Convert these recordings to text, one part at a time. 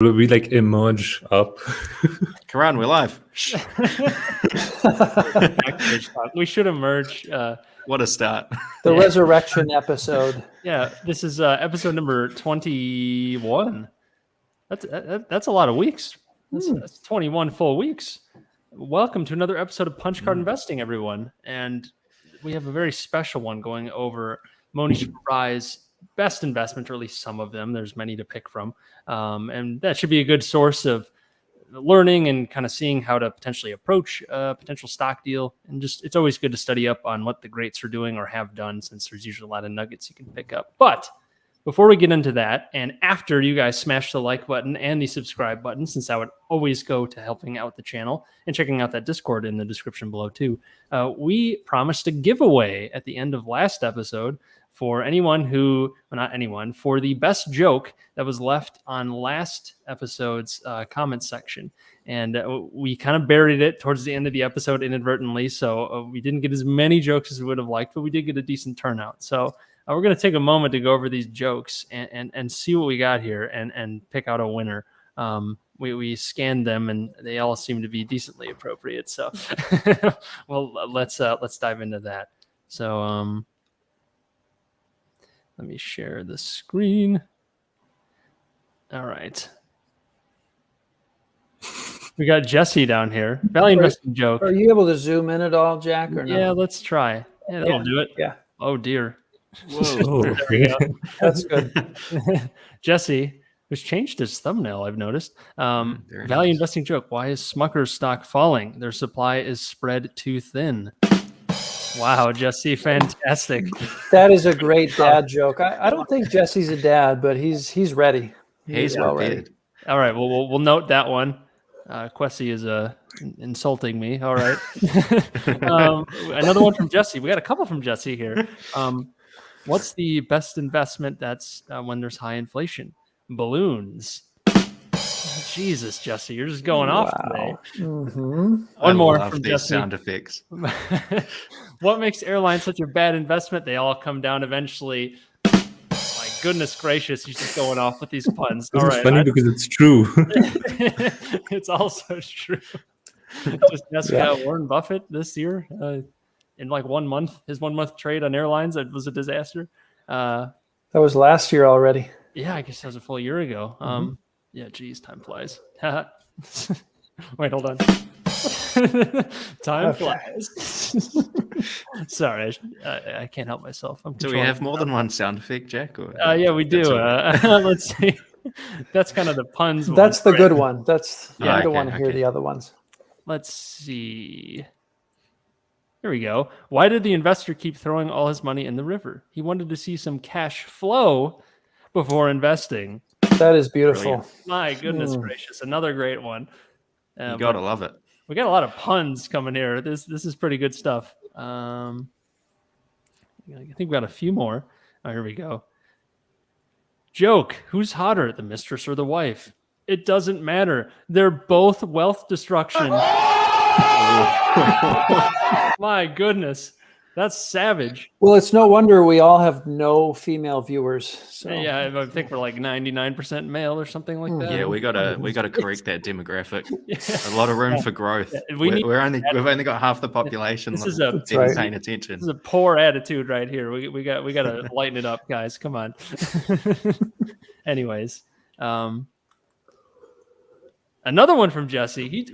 Will we like emerge up? Karan, we're live. We should emerge. What a start. The resurrection episode. Yeah, this is episode number 21. That's a lot of weeks. That's 21 full weeks. Welcome to another episode of Punch Card Investing, everyone. And we have a very special one going over Mohnish Pabrai's best investment, or at least some of them. There's many to pick from. And that should be a good source of learning and kind of seeing how to potentially approach a potential stock deal. And just, it's always good to study up on what the greats are doing or have done, since there's usually a lot of nuggets you can pick up. But before we get into that, and after you guys smash the like button and the subscribe button, since that would always go to helping out the channel and checking out that Discord in the description below too, we promised a giveaway at the end of last episode for anyone who, well, not anyone, for the best joke that was left on last episode's comment section. And we kind of buried it towards the end of the episode inadvertently, so we didn't get as many jokes as we would have liked, but we did get a decent turnout. So we're going to take a moment to go over these jokes and see what we got here and pick out a winner. We scanned them and they all seem to be decently appropriate. So, well, let's dive into that. So, let me share the screen. All right. We got Jesse down here. Value investing joke. Are you able to zoom in at all, Jack? Or no? Yeah, let's try. Yeah, that'll do it. Yeah. Oh, dear. Whoa. There we go. That's good. Jesse, who's changed his thumbnail, I've noticed. Value nice. investing joke. Why is Smucker's stock falling? Their supply is spread too thin. Wow, Jesse, fantastic. That is a great dad joke. I don't think Jesse's a dad, but he's ready. He's well prepared. All right, well, we'll note that one. Quessy is insulting me. All right. Another one from Jesse. We got a couple from Jesse here. What's the best investment that's when there's high inflation? Balloons. Jesus, Jesse, you're just going off today. Mm-hmm. One more love from these Jesse. sound effects. What makes airlines such a bad investment? They all come down eventually. My goodness gracious, you're just going off with these puns. This All is right, funny because it's true. it's also true. Just ask Warren Buffett this year in like 1 month. His 1 month trade on airlines, it was a disaster. That was last year already. Yeah, I guess that was a full year ago. Yeah, geez, time flies. Wait, hold on. Time flies. Sorry, I can't help myself. Do we have more than one sound effect, Jack? Or yeah, we do. Let's see. That's kind of the puns. That's the right? good one. That's Yeah, I don't want to hear the other ones. Let's see. Here we go. Why did the investor keep throwing all his money in the river? He wanted to see some cash flow before investing. That is beautiful. Brilliant. My goodness gracious. Another great one. You gotta love it. We got a lot of puns coming here. This is pretty good stuff. I think we got a few more. Oh, here we go. Joke. Who's hotter, the mistress or the wife? It doesn't matter. They're both wealth destruction. My goodness. That's savage. Well, it's no wonder we all have no female viewers. So. Yeah, I think we're like 99% male or something like that. Yeah, we gotta correct that demographic. A lot of room for growth. Yeah, we've only got half the population paying attention. This is a poor attitude right here. We got to lighten it up, guys. Come on. Anyways, another one from Jesse. He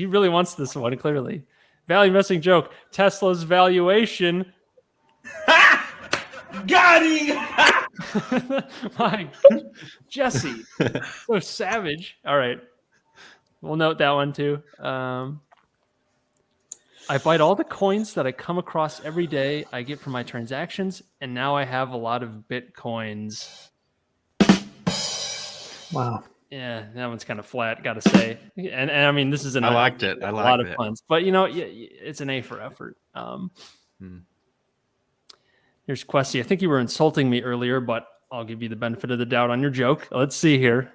really wants this one, clearly. Value investing joke. Tesla's valuation. Got him! My Jesse. So savage. All right. We'll note that one too. I bite all the coins that I come across every day I get from my transactions, and now I have a lot of Bitcoins. Wow. Yeah, that one's kind of flat, gotta say. And I mean, this is I liked it. I a liked lot it. of puns, but it's an A for effort. Here's Quessy. I think you were insulting me earlier, but I'll give you the benefit of the doubt on your joke. Let's see here.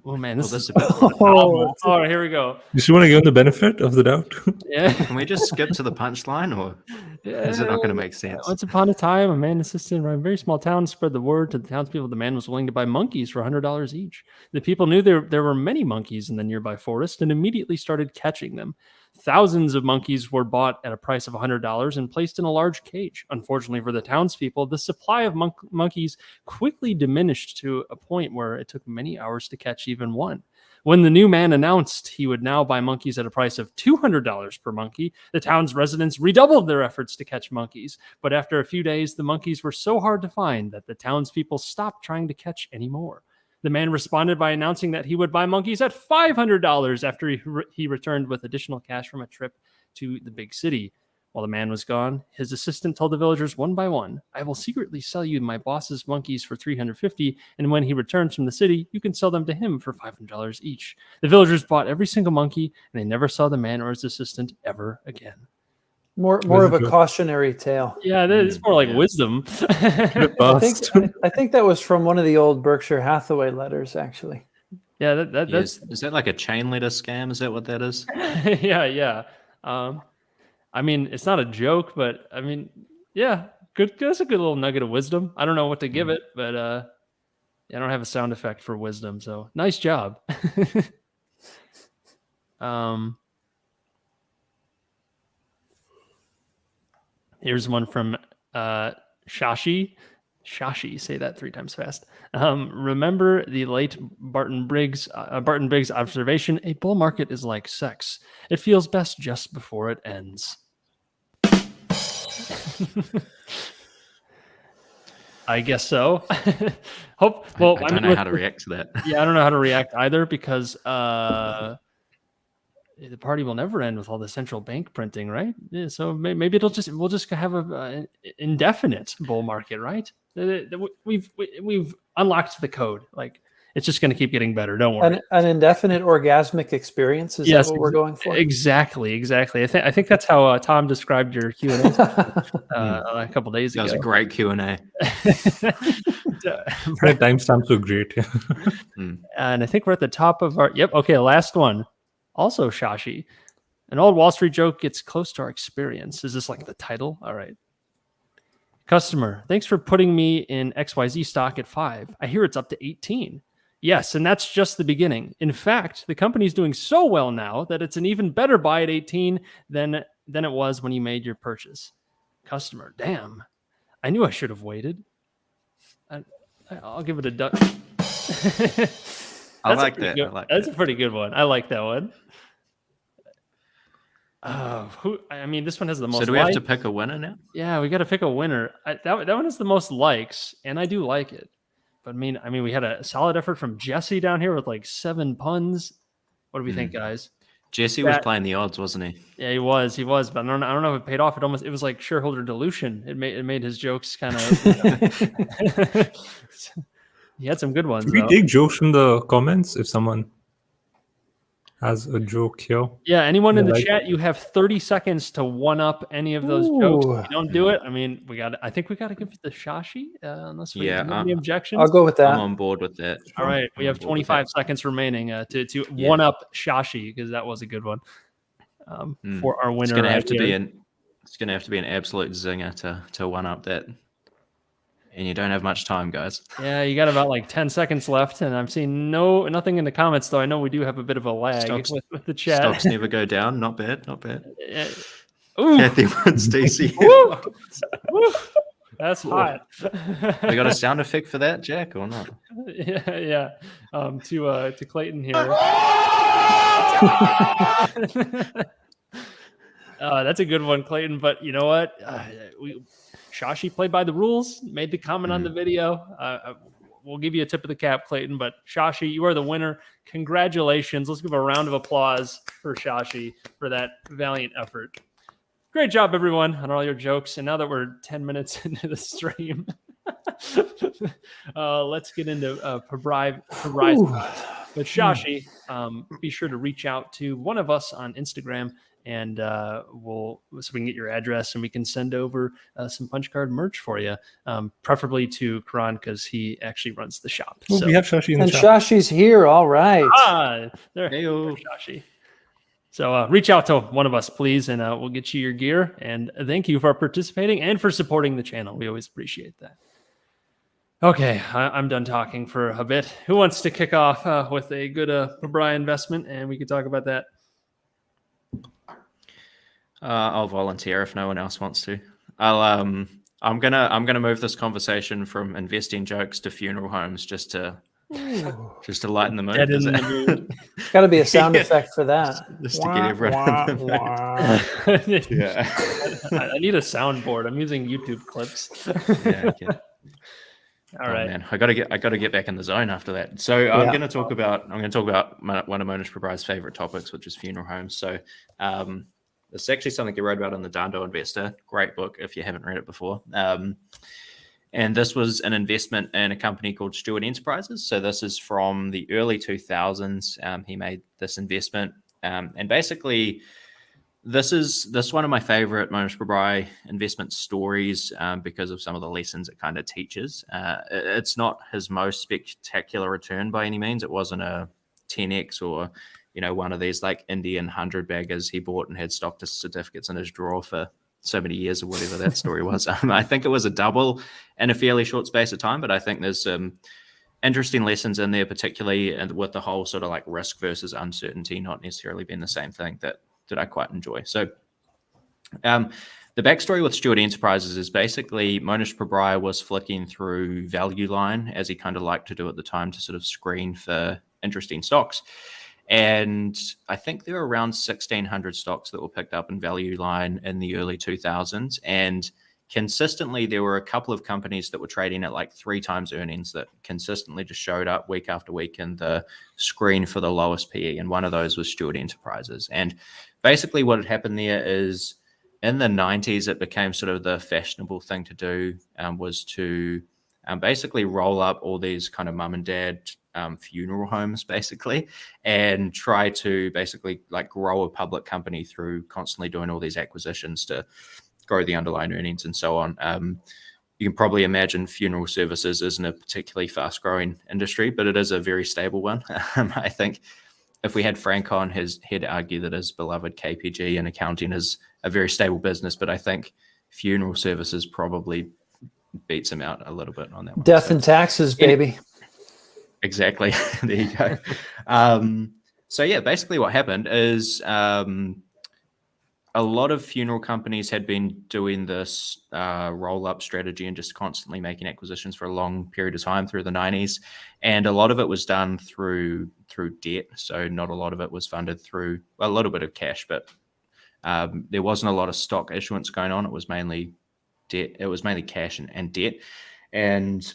Oh man, this Well, is this is awful. Oh, here we go. You still want to give him the benefit of the doubt? Yeah. Can we just skip to the punchline, or is it not going to make sense? Once upon a time, a man assistant in a very small town spread the word to the townspeople the man was willing to buy monkeys for $100 each. The people knew there were many monkeys in the nearby forest and immediately started catching them. Thousands of monkeys were bought at a price of $100 and placed in a large cage. Unfortunately for the townspeople, the supply of monkeys quickly diminished to a point where it took many hours to catch even one. When the new man announced he would now buy monkeys at a price of $200 per monkey, the town's residents redoubled their efforts to catch monkeys. But after a few days, the monkeys were so hard to find that the townspeople stopped trying to catch any more. The man responded by announcing that he would buy monkeys at $500 after he returned with additional cash from a trip to the big city. While the man was gone, his assistant told the villagers one by one, "I will secretly sell you my boss's monkeys for $350, and when he returns from the city, you can sell them to him for $500 each." The villagers bought every single monkey, and they never saw the man or his assistant ever again. More of a cautionary tale. Yeah, it's more like wisdom. I think that was from one of the old Berkshire Hathaway letters, actually. Yeah, that's Is that like a chain letter scam? Is that what that is? yeah. I mean, it's not a joke, but I mean, yeah, good. That's a good little nugget of wisdom. I don't know what to give it, but I don't have a sound effect for wisdom, so nice job. Here's one from Shashi. Shashi, say that 3 times fast. Remember the late Barton Briggs observation: a bull market is like sex. It feels best just before it ends. I guess so. I don't know how to react to that. Yeah, I don't know how to react either, because the party will never end with all the central bank printing, right? Yeah, so maybe we'll just have a indefinite bull market, right? We've unlocked the code. Like, it's just going to keep getting better. Don't worry. An indefinite orgasmic experience is that what we're going for? Exactly. I think that's how Tom described your Q&A a couple days ago. That was a great Q&A. Right, timestamps were great. And I think we're at the top of our. Yep. Okay. Last one. Also Shashi. An old Wall Street joke gets close to our experience. Is this like the title? All right. Customer, thanks for putting me in XYZ stock at 5. I hear it's up to 18. Yes, and that's just the beginning. In fact, the company's doing so well now that it's an even better buy at 18 than it was when you made your purchase. Customer, damn. I knew I should have waited. I'll give it a duck. I like that. That's a pretty good one. I like that one. I mean, this one has the most. So do we have to pick a winner now? Yeah, we got to pick a winner. That one has the most likes, and I do like it. But I mean, we had a solid effort from Jesse down here with like 7 puns. What do we think, guys? Jesse was playing the odds, wasn't he? Yeah, he was. But I don't know if it paid off. It was like shareholder dilution. It made his jokes kind of. He had some good ones. Should we take jokes from the comments if someone has a joke here? Yeah, anyone in the chat, you have 30 seconds to one up any of those jokes. If you don't do it, I mean, I think we got to give it to Shashi, unless we have any objections. I'll go with that. I'm on board with that. All right, we have 25 seconds remaining to one up Shashi, because that was a good one for our winner. It's going to have to be an absolute zinger to one up that. And you don't have much time, guys. Yeah, you got about like 10 seconds left, and I'm seeing nothing in the comments, though. I know we do have a bit of a lag with the chat. Stocks never go down. Not bad. Ooh. Kathy wants Stacy. That's hot. We got a sound effect for that, Jack, or not? Yeah. To Clayton here. That's a good one, Clayton. But you know what? Shashi played by the rules, made the comment on the video. We'll give you a tip of the cap, Clayton. But Shashi, you are the winner. Congratulations. Let's give a round of applause for Shashi for that valiant effort. Great job, everyone, on all your jokes. And now that we're 10 minutes into the stream, let's get into Pabrai. But Shashi, be sure to reach out to one of us on Instagram and so we can get your address and we can send over some punch card merch for you, preferably to Karan because he actually runs the shop. Oh, So, we have Shashi in the And shop. Shashi's here. All right. there's Heyo. Shashi. So reach out to one of us, please, and we'll get you your gear. And thank you for participating and for supporting the channel. We always appreciate that. Okay, I'm done talking for a bit. Who wants to kick off with a good Pabrai investment, and we could talk about that? I'll volunteer if no one else wants to. I'm gonna move this conversation from investing jokes to funeral homes just to lighten the mood. Dead in the mood. Got to be a sound Yeah. effect for that. Just to get everyone in the mood. Yeah. I need a soundboard. I'm using YouTube clips. Yeah, okay. All right. Man, I gotta get back in the zone after that. So I'm gonna talk about one of Mohnish Pabrai's favorite topics, which is funeral homes. So it's actually something he wrote about in the Dando Investor. Great book if you haven't read it before. And this was an investment in a company called Stuart Enterprises. So this is from the early 2000s. He made this investment, and basically, this is one of my favorite Mohnish Pabrai investment stories because of some of the lessons it kind of teaches. It's not his most spectacular return by any means. It wasn't a 10x or one of these like Indian 100 baggers he bought and had stock certificates in his drawer for so many years or whatever that story was. I think it was a double in a fairly short space of time, but I think there's some interesting lessons in there, particularly with the whole sort of like risk versus uncertainty not necessarily being the same thing that I quite enjoy. So the backstory with Stuart Enterprises is basically Mohnish Pabrai was flicking through Value Line, as he kind of liked to do at the time, to sort of screen for interesting stocks. And I think there were around 1,600 stocks that were picked up in Value Line in the early 2000s. And consistently, there were a couple of companies that were trading at like 3 times earnings that consistently just showed up week after week in the screen for the lowest PE. And one of those was Stuart Enterprises. And basically what had happened there is in the 90s, it became sort of the fashionable thing to do was to basically roll up all these kind of mum and dad funeral homes basically and try to basically like grow a public company through constantly doing all these acquisitions to grow the underlying earnings and so on. You can probably imagine funeral services isn't a particularly fast growing industry, but it is a very stable one. I think if we had Frank on, he'd argue that his beloved KPG and accounting is a very stable business, but I think funeral services probably beats him out a little bit on that one. Death and taxes, baby. Exactly. There you go. So yeah, basically what happened is a lot of funeral companies had been doing this roll-up strategy and just constantly making acquisitions for a long period of time through the 90s. And a lot of it was done through debt. So not a lot of it was funded through a little bit of cash, but there wasn't a lot of stock issuance going on. It was mainly debt. It was mainly cash and debt. And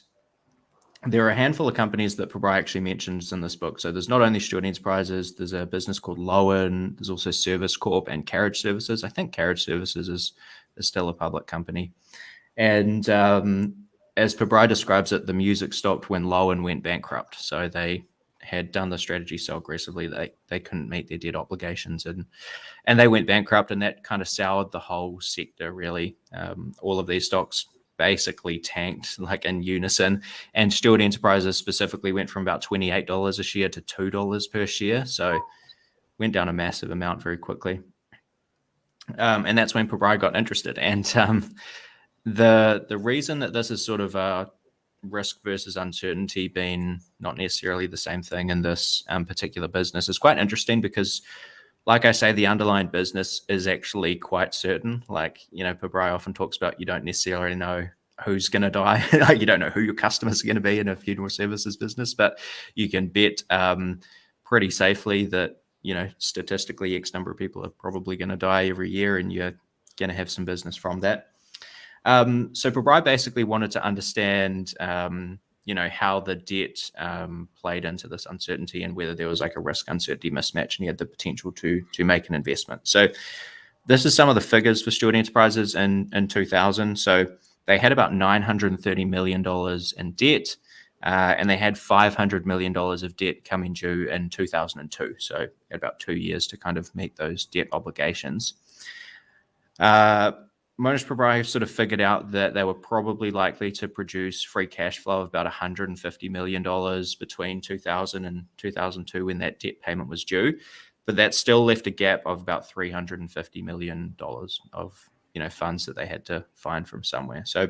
there are a handful of companies that Pabrai actually mentions in this book. So there's not only Stuart Enterprises, there's a business called Lowen, there's also Service Corp and Carriage Services. I think Carriage Services is still a public company. And as Pabrai describes it, the music stopped when Lowen went bankrupt. So they had done the strategy so aggressively that they couldn't meet their debt obligations and they went bankrupt, and that kind of soured the whole sector really. All of these stocks basically tanked like in unison, and Stuart Enterprises specifically went from about $28 a share to $2 per share, so went down a massive amount very quickly. And that's when Pabrai got interested. And the reason that this is sort of a risk versus uncertainty being not necessarily the same thing in this particular business is quite interesting, because like I say, the underlying business is actually quite certain. Like, Pabrai often talks about you don't necessarily know who's going to die. You don't know who your customers are going to be in a funeral services business, but you can bet pretty safely that, statistically X number of people are probably going to die every year, and you're going to have some business from that. So Pabrai basically wanted to understand, how the debt played into this uncertainty and whether there was like a risk uncertainty mismatch, and he had the potential to make an investment. So this is some of the figures for Stuart Enterprises in 2000. So they had about $930 million in debt. and they had $500 million of debt coming due in 2002. So about 2 years to kind of meet those debt obligations. Mohnish Pabrai sort of figured out that they were probably likely to produce free cash flow of about $150 million between 2000 and 2002 when that debt payment was due. But that still left a gap of about $350 million of funds that they had to find from somewhere. So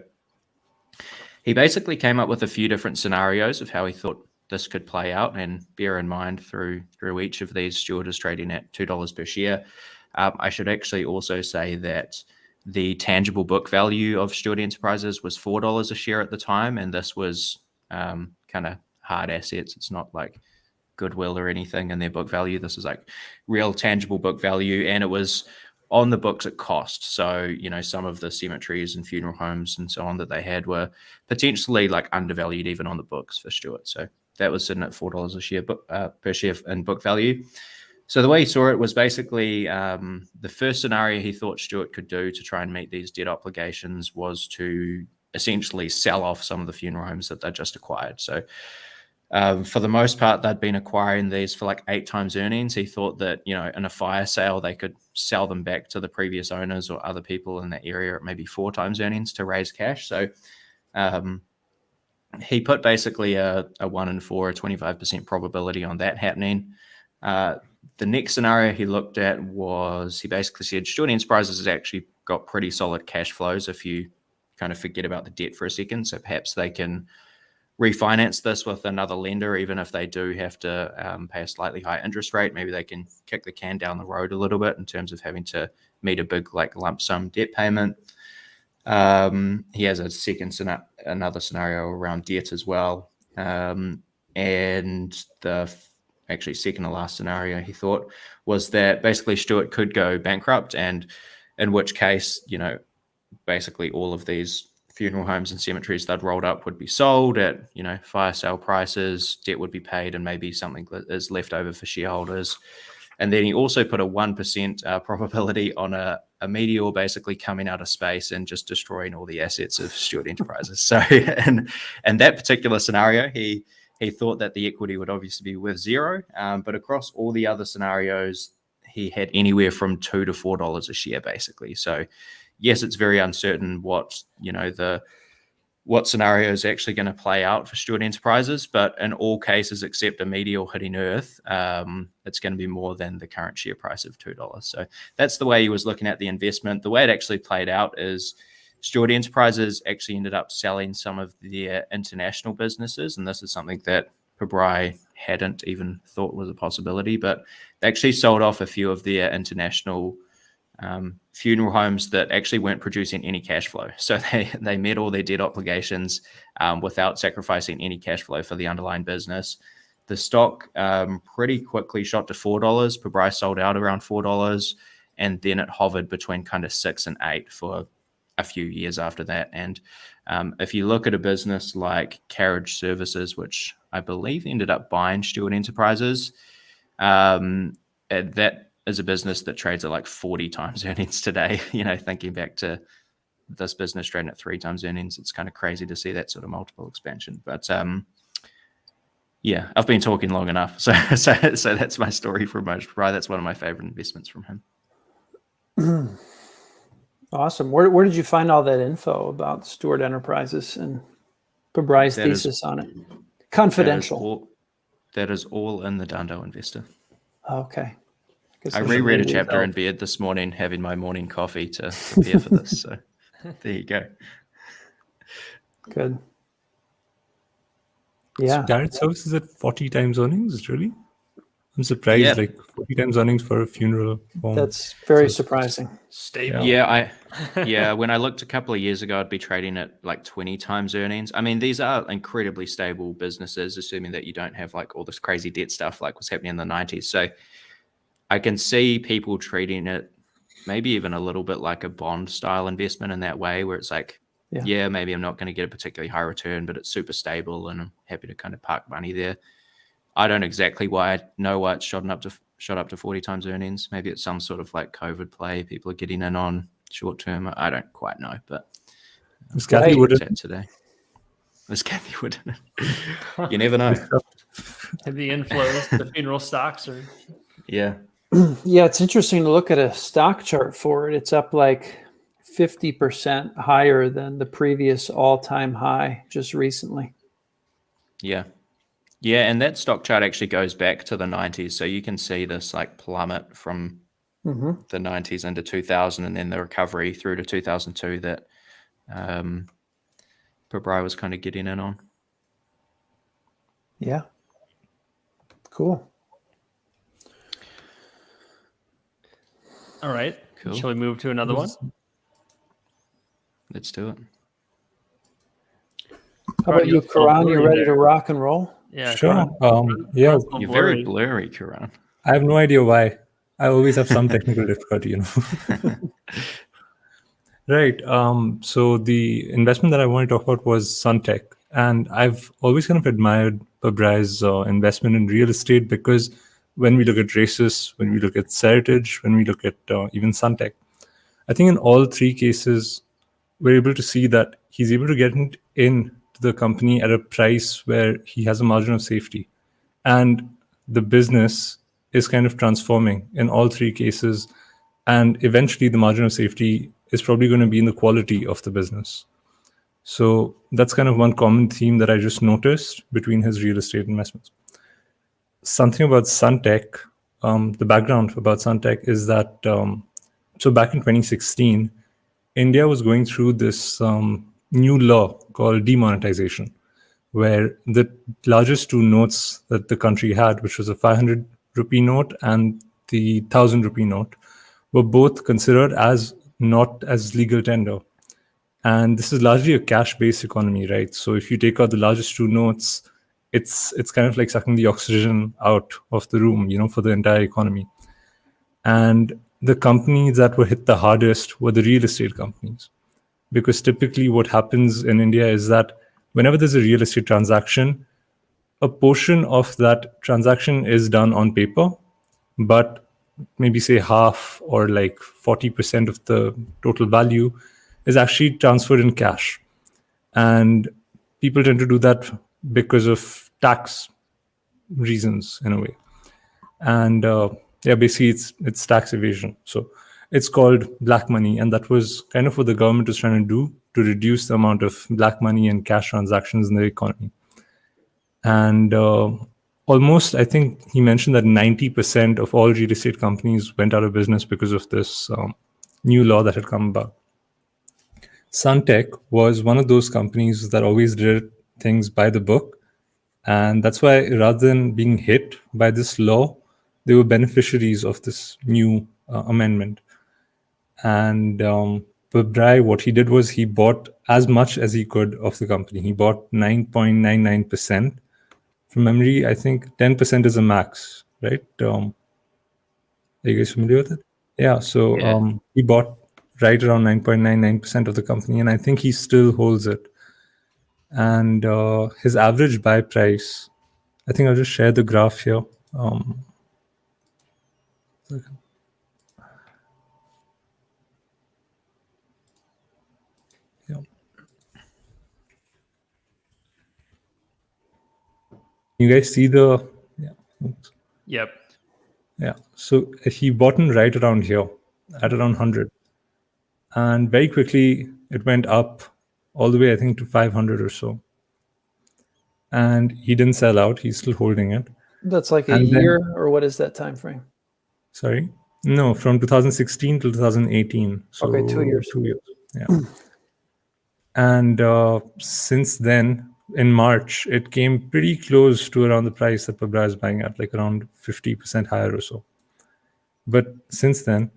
he basically came up with a few different scenarios of how he thought this could play out. And bear in mind, through each of these, Stuart is trading at $2 per share. I should actually also say that the tangible book value of Stuart Enterprises was $4 a share at the time, and this was kind of hard assets. It's not like goodwill or anything in their book value. This is like real tangible book value, and it was on the books at cost. So, some of the cemeteries and funeral homes and so on that they had were potentially like undervalued even on the books for Stuart. So that was sitting at $4 a share per share in book value. So the way he saw it was basically the first scenario he thought Stuart could do to try and meet these debt obligations was to essentially sell off some of the funeral homes that they just acquired. So for the most part, they'd been acquiring these for like 8 times earnings. He thought that, in a fire sale, they could sell them back to the previous owners or other people in that area at maybe 4 times earnings to raise cash. So he put basically a 1 in 4, a 25% probability on that happening. The next scenario he looked at was, he basically said Stuart Enterprises has actually got pretty solid cash flows if you kind of forget about the debt for a second. So perhaps they can refinance this with another lender, even if they do have to pay a slightly higher interest rate. Maybe they can kick the can down the road a little bit in terms of having to meet a big lump sum debt payment. He has another scenario around debt as well. And the actually second to last scenario he thought was that basically Stuart could go bankrupt, and in which case, basically all of these funeral homes and cemeteries they'd rolled up would be sold at, fire sale prices, debt would be paid, and maybe something that is left over for shareholders. And then he also put a 1% probability on a meteor basically coming out of space and just destroying all the assets of Stuart Enterprises. So in that particular scenario, he thought that the equity would obviously be worth 0, but across all the other scenarios, he had anywhere from $2 to $4 a share, basically. So, yes, it's very uncertain what scenario is actually going to play out for Stuart Enterprises, but in all cases except a meteor hitting Earth, it's going to be more than the current share price of $2. So that's the way he was looking at the investment. The way it actually played out is Stuart Enterprises actually ended up selling some of their international businesses, and this is something that Pabrai hadn't even thought was a possibility, but they actually sold off a few of their international funeral homes that actually weren't producing any cash flow. So they met all their debt obligations without sacrificing any cash flow for the underlying business. The stock pretty quickly shot to $4. Pabrai sold out around $4, and then it hovered between kind of 6 and 8 for a few years after that. And if you look at a business like Carriage Services, which I believe ended up buying Stuart Enterprises, that is a business that trades at like 40 times earnings today. Thinking back to this business trading at 3 times earnings, it's kind of crazy to see that sort of multiple expansion. But yeah, I've been talking long enough. So that's my story for Mohnish Pabrai. That's one of my favorite investments from him. Awesome. Where did you find all that info about Stuart Enterprises and Pabrai's thesis on it? Confidential. That is all in the Dando Investor. Okay. I reread a chapter in bed this morning, having my morning coffee to prepare for this. So there you go. Good. Yeah. So Carriage Services at 40 times earnings, really? I'm surprised, like 40 times earnings for a funeral home. That's very surprising. Stable. Yeah, when I looked a couple of years ago, I'd be trading at like 20 times earnings. I mean, these are incredibly stable businesses, assuming that you don't have like all this crazy debt stuff like was happening in the 90s. So I can see people treating it maybe even a little bit like a bond style investment in that way, where it's like, maybe I'm not going to get a particularly high return, but it's super stable and I'm happy to kind of park money there. I don't exactly know why it's shot up to 40 times earnings. Maybe it's some sort of like COVID play. People are getting in on short term. I don't quite know, but Scotty, today. There's Kathy Wood in it. You never know. And the inflows, the funeral stocks are. Yeah. Yeah, it's interesting to look at a stock chart for it. It's up like 50% higher than the previous all-time high just recently. Yeah. Yeah, and that stock chart actually goes back to the 90s. So you can see this like plummet from the 90s into 2000 and then the recovery through to 2002 that Pabrai was kind of getting in on. Yeah. Cool. All right. Cool. Shall we move to another one? Let's do it. How about you, Karan? You ready to rock and roll? Yeah. Sure. You're very blurry, Karan. I have no idea why. I always have some technical difficulty, Right. So the investment that I want to talk about was Sunteck. And I've always kind of admired Pabrai's investment in real estate because when we look at Races, when we look at Seritage, when we look at even Sunteck, I think in all three cases, we're able to see that he's able to get into the company at a price where he has a margin of safety. And the business is kind of transforming in all three cases. And eventually the margin of safety is probably going to be in the quality of the business. So that's kind of one common theme that I just noticed between his real estate investments. Something about Sunteck, the background about Sunteck is that, so back in 2016, India was going through this new law called demonetization, where the largest two notes that the country had, which was a 500 rupee note and the 1,000 rupee note, were both considered as not as legal tender. And this is largely a cash-based economy, right? So if you take out the largest two notes, it's kind of like sucking the oxygen out of the room, for the entire economy. And the companies that were hit the hardest were the real estate companies. Because typically what happens in India is that whenever there's a real estate transaction, a portion of that transaction is done on paper, but maybe say half or like 40% of the total value is actually transferred in cash. And people tend to do that because of tax reasons in a way. And basically it's tax evasion. So it's called black money. And that was kind of what the government was trying to do to reduce the amount of black money and cash transactions in the economy. And almost, I think he mentioned that 90% of all real estate companies went out of business because of this new law that had come about. Sunteck was one of those companies that always did things by the book. And that's why rather than being hit by this law, they were beneficiaries of this new amendment. And Pabrai, what he did was he bought as much as he could of the company. He bought 9.99%. From memory, I think 10% is a max, right? Are you guys familiar with it? Yeah, so he bought right around 9.99% of the company, and I think he still holds it. And his average buy price, I think I'll just share the graph here. Yeah. You guys see the? Yeah. Oops. Yep. Yeah. So he bought in right around here at around 100. And very quickly, it went up all the way, I think, to 500 or so. And he didn't sell out. He's still holding it. That's like a year, or what is that time frame? Sorry? No, from 2016 to 2018. So okay, 2 years. 2 years, yeah. And since then, in March, it came pretty close to around the price that Pabrai is buying at, like around 50% higher or so. But since then,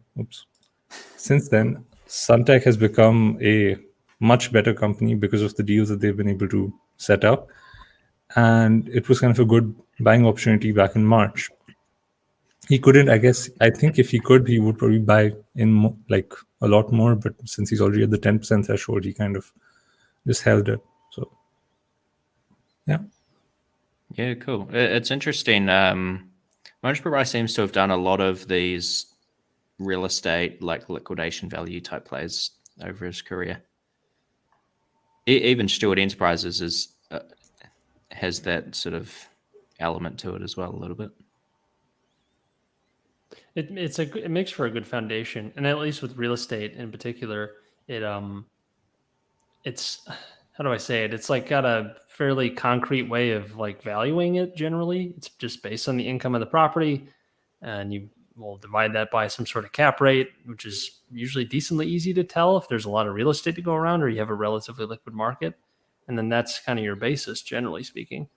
Sunteck has become a much better company because of the deals that they've been able to set up. And it was kind of a good buying opportunity back in March. He couldn't, I think if he could, he would probably buy in like a lot more. But since he's already at the 10% threshold, he kind of just held it. So, yeah. Yeah, cool. It's interesting. Mohnish Pabrai seems to have done a lot of these real estate, like liquidation value type plays over his career. Even Stuart Enterprises is has that sort of element to it as well a little bit. It makes for a good foundation, and at least with real estate in particular, it's how do I say it? It's like got a fairly concrete way of like valuing it. Generally, it's just based on the income of the property, and you will divide that by some sort of cap rate, which is usually decently easy to tell if there's a lot of real estate to go around or you have a relatively liquid market, and then that's kind of your basis, generally speaking.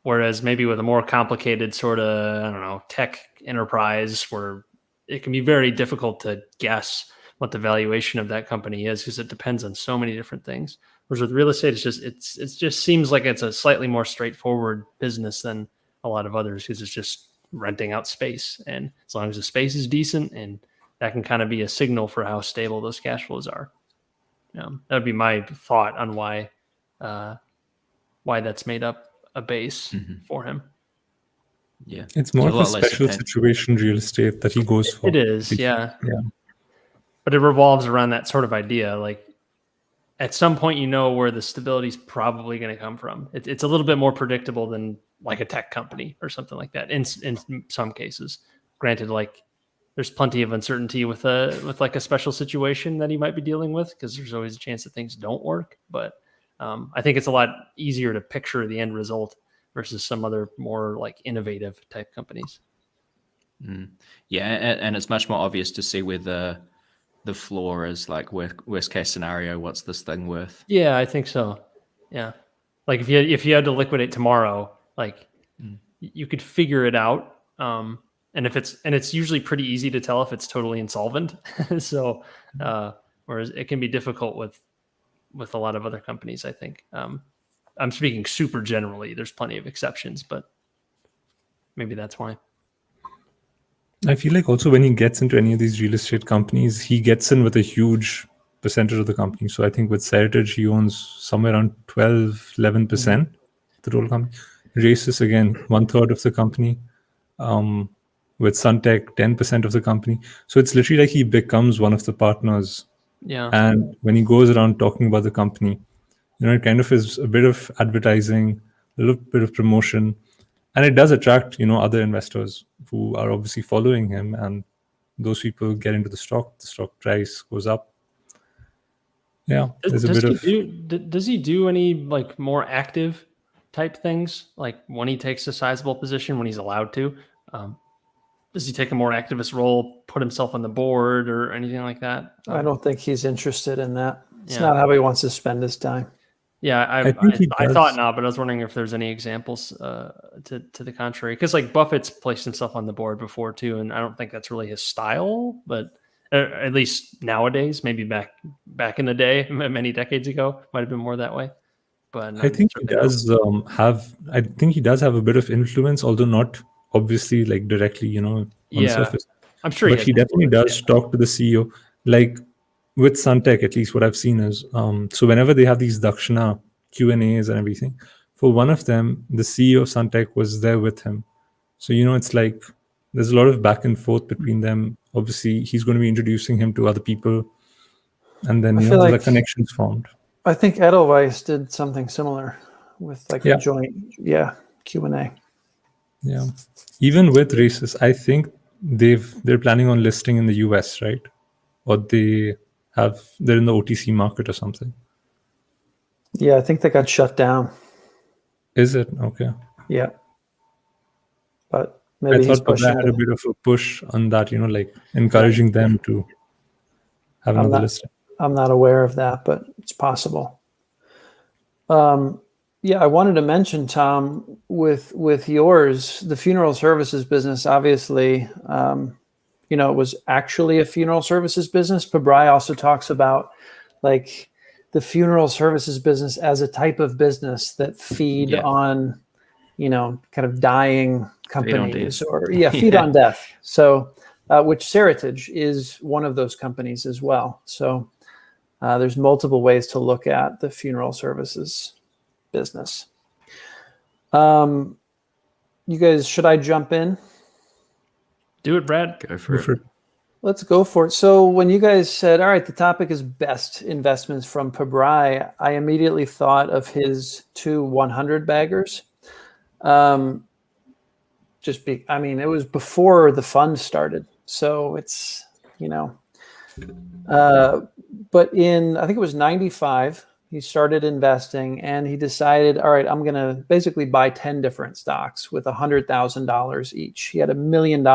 Whereas maybe with a more complicated sort of, I don't know, tech enterprise where it can be very difficult to guess what the valuation of that company is because it depends on so many different things. Whereas with real estate, it just seems like it's a slightly more straightforward business than a lot of others because it's just renting out space. And as long as the space is decent, and that can kind of be a signal for how stable those cash flows are. That would be my thought on why that's made up a base for him. Yeah, it's more of a special situation real estate that he goes for. It is, yeah. But it revolves around that sort of idea. Like at some point, where the stability is probably going to come from. It's a little bit more predictable than like a tech company or something like that. In some cases, granted, like there's plenty of uncertainty with like a special situation that he might be dealing with because there's always a chance that things don't work. But I think it's a lot easier to picture the end result versus some other more like innovative type companies. Yeah, and it's much more obvious to see where the floor is, like worst case scenario. What's this thing worth? Yeah, I think so. Yeah, like if you had to liquidate tomorrow, like you could figure it out. And it's usually pretty easy to tell if it's totally insolvent. So whereas it can be difficult with a lot of other companies, I think. I'm speaking super generally. There's plenty of exceptions, but maybe that's why. I feel like also when he gets into any of these real estate companies, he gets in with a huge percentage of the company. So I think with Seritage, he owns somewhere around 12-11% of the total company. Races, again, 1/3 of the company. With Sunteck, 10% of the company. So it's literally like he becomes one of the partners. Yeah. And when he goes around talking about the company, it kind of is a bit of advertising, a little bit of promotion, and it does attract, other investors who are obviously following him, and those people get into the stock price goes up. Yeah, there's a bit of. Does he do any like more active type things, like when he takes a sizable position when he's allowed to? Does he take a more activist role, put himself on the board or anything like that? I don't think he's interested in that. It's not how he wants to spend his time. Yeah, I thought not, but I was wondering if there's any examples to the contrary. Because like Buffett's placed himself on the board before too, and I don't think that's really his style. But at least nowadays, maybe back in the day, many decades ago, might have been more that way. But I think he does I think he does have a bit of influence, although not obviously like directly, on the surface. I'm sure. But he definitely does talk to the CEO. Like with Sunteck, at least what I've seen is, so whenever they have these Dakshina Q&As and everything, for one of them, the CEO of Sunteck was there with him. So, it's like there's a lot of back and forth between them. Obviously, he's going to be introducing him to other people. And then, there's like connections formed. I think Edelweiss did something similar with like a joint, Q&A. Yeah. Even with Races, I think they're planning on listing in the US, right? Or they're in the OTC market or something. Yeah, I think they got shut down. Is it? Okay. Yeah. But maybe he's pushing had a bit of a push on that, like encouraging them to have another listing. I'm not aware of that, but it's possible. I wanted to mention, Tom, with yours, the funeral services business, obviously, it was actually a funeral services business. Pabrai also talks about like the funeral services business as a type of business that feed on, kind of dying companies feed on death. So, which Seritage is one of those companies as well. So there's multiple ways to look at the funeral services business. You guys, should I jump in? Do it, Brad. Go for it. Let's go for it. So when you guys said, all right, the topic is best investments from Pabrai, I immediately thought of his two 100 baggers. I mean, it was before the fund started. So it's, but I think it was 95, he started investing and he decided, all right, I'm going to basically buy 10 different stocks with $100,000 each. He had $1 million,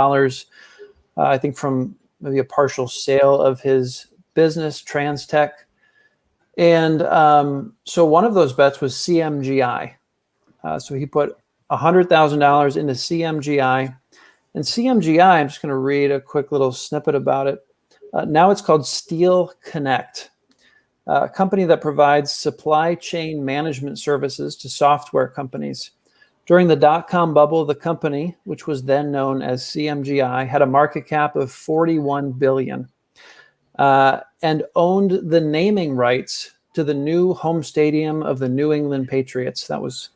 I think, from maybe a partial sale of his business, Transtech. And so one of those bets was CMGI. So he put $100,000 into CMGI. And CMGI, I'm just going to read a quick little snippet about it. Now it's called Steel Connect, a company that provides supply chain management services to software companies. During the dot-com bubble, the company, which was then known as CMGI, had a market cap of $41 billion and owned the naming rights to the new home stadium of the New England Patriots. That was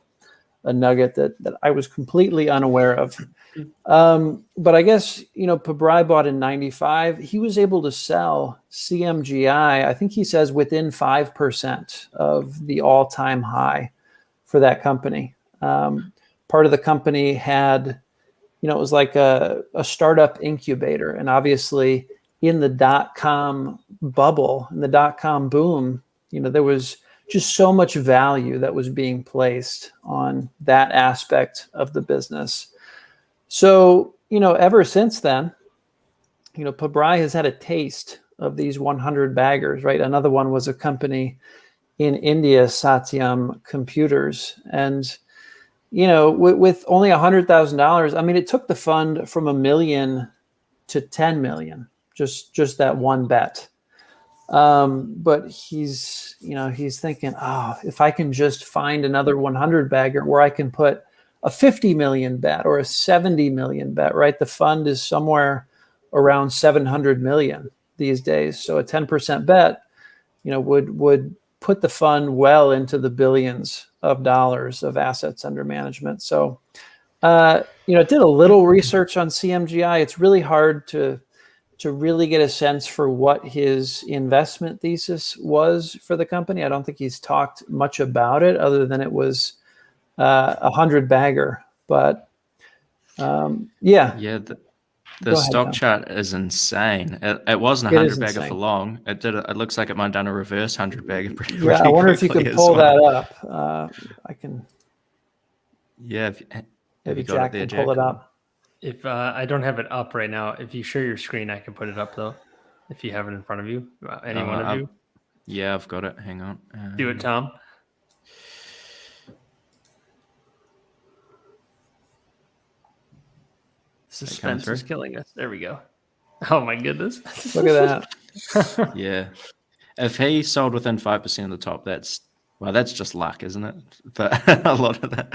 a nugget that I was completely unaware of. But I guess, Pabrai bought in 95. He was able to sell CMGI, I think he says, within 5% of the all-time high for that company. Part of the company had, it was like a startup incubator. And obviously in the dot-com bubble, in the dot-com boom, there was just so much value that was being placed on that aspect of the business. So, ever since then, Pabrai has had a taste of these 100 baggers, right? Another one was a company in India, Satyam Computers. And, with only $100,000, I mean, it took the fund from $1 million to 10 million, just that one bet. But he's thinking, if I can just find another 100 bagger where I can put a 50 million bet or a 70 million bet, right? The fund is somewhere around 700 million these days. So a 10% bet, would put the fund well into the billions of dollars of assets under management. So, did a little research on CMGI. It's really hard to really get a sense for what his investment thesis was for the company. I don't think he's talked much about it other than it was 100 bagger. But the stock chart is insane. It wasn't a 100 bagger for long. It looks like it might have done a reverse 100 bagger pretty quickly. I wonder if you can pull that up. I can. Yeah, have you got Jack it there, can Jack? pull it up. If I don't have it up right now, if you share your screen, I can put it up though. If you have it in front of you, any one of you. Yeah, I've got it. Hang on. Do it, Tom. Suspense is killing us. There we go. Oh my goodness! Look at that. Yeah, if he sold within 5% of the top, that's just luck, isn't it? But a lot of that.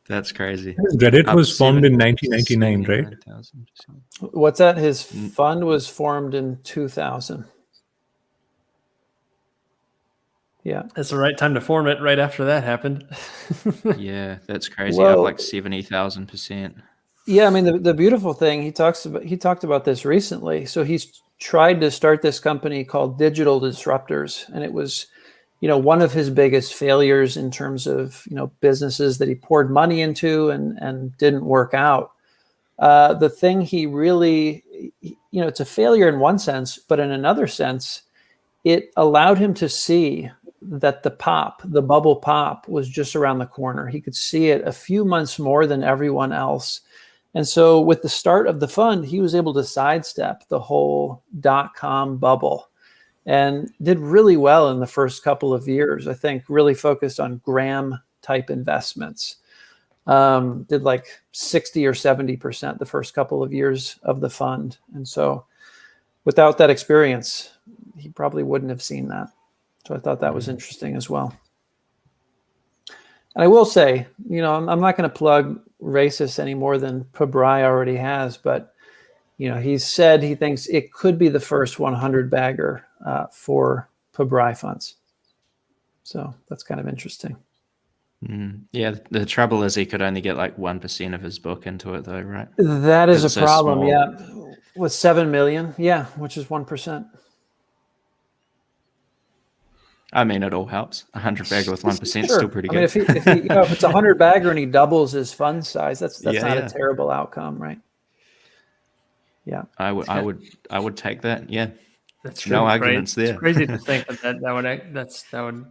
That's crazy. Reddit was formed in 1999, right? What's that? His fund was formed in 2000. Yeah. That's the right time to form it right after that happened. Yeah, that's crazy. Up like 70,000%. Yeah, I mean, the beautiful thing, he talked about this recently. So he's tried to start this company called Digital Disruptors, and it was one of his biggest failures in terms of, businesses that he poured money into and didn't work out. The thing he really, it's a failure in one sense, but in another sense, it allowed him to see that the bubble pop was just around the corner. He could see it a few months more than everyone else. And so with the start of the fund, he was able to sidestep the whole dot-com bubble and did really well in the first couple of years. I think really focused on Graham type investments. Did like 60 or 70% the first couple of years of the fund. And so without that experience, he probably wouldn't have seen that. So I thought that was interesting as well. And I will say, I'm not going to plug Racist any more than Pabrai already has, but he's said he thinks it could be the first 100 bagger for Pabrai funds. So that's kind of interesting. Yeah, the trouble is he could only get like 1% of his book into it, though, right? That is a So problem. small. Yeah, with 7 million. Yeah, which is 1%. I mean, it all helps. 100 bagger with 1% Sure. still pretty good. I mean, if it's 100 bagger and he doubles his fund size, that's not Yeah. a terrible outcome, right? Yeah, I would take that. Yeah, That's no really arguments great. there. It's crazy to think that would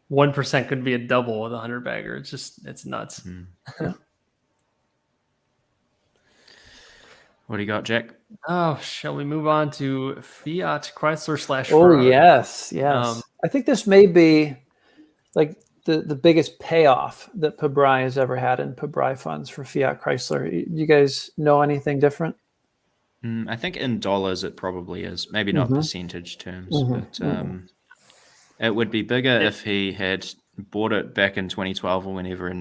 1% could be a double with a 100 bagger. It's nuts. What do you got, Jack? Oh, shall we move on to Fiat Chrysler / Oh, Ferrari? yes. I think this may be like the biggest payoff that Pabrai has ever had in Pabrai funds for Fiat Chrysler. You guys know anything different? I think in dollars it probably is. Maybe not percentage terms, but it would be bigger if he had bought it back in 2012 or whenever.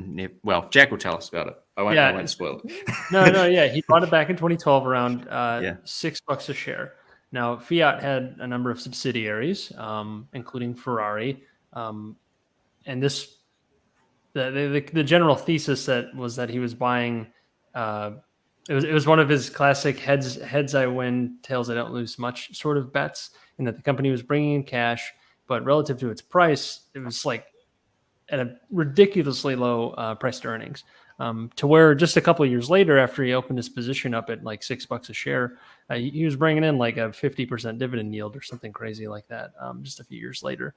Well, Jack will tell us about it. I won't spoil it. No, yeah. He bought it back in 2012 around $6 a share. Now, Fiat had a number of subsidiaries, including Ferrari. And this, the general thesis that he was buying, it was one of his classic heads I win, tails I don't lose much sort of bets, and that the company was bringing in cash, but relative to its price, it was like at a ridiculously low price to earnings, to where just a couple of years later, after he opened his position up at like $6 a share, he was bringing in like a 50% dividend yield or something crazy like that. Just a few years later,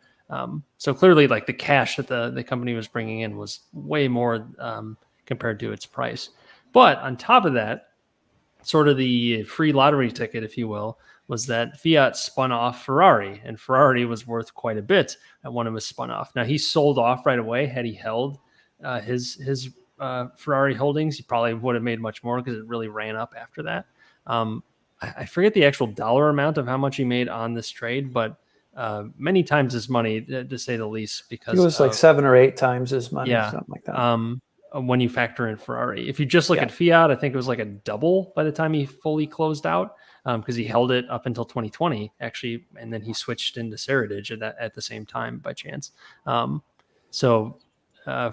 so clearly, like the cash that the company was bringing in was way more compared to its price. But on top of that, sort of the free lottery ticket, if you will, was that Fiat spun off Ferrari, and Ferrari was worth quite a bit when it was spun off. Now, he sold off right away. Had he held his Ferrari holdings, he probably would have made much more because it really ran up after that. I forget the actual dollar amount of how much he made on this trade, but many times his money, to say the least, because it was like 7 or 8 times his money, something like that. When you factor in Ferrari. If you just look at Fiat, I think it was like a double by the time he fully closed out, because he held it up until 2020, actually, and then he switched into Seritage at the same time by chance. So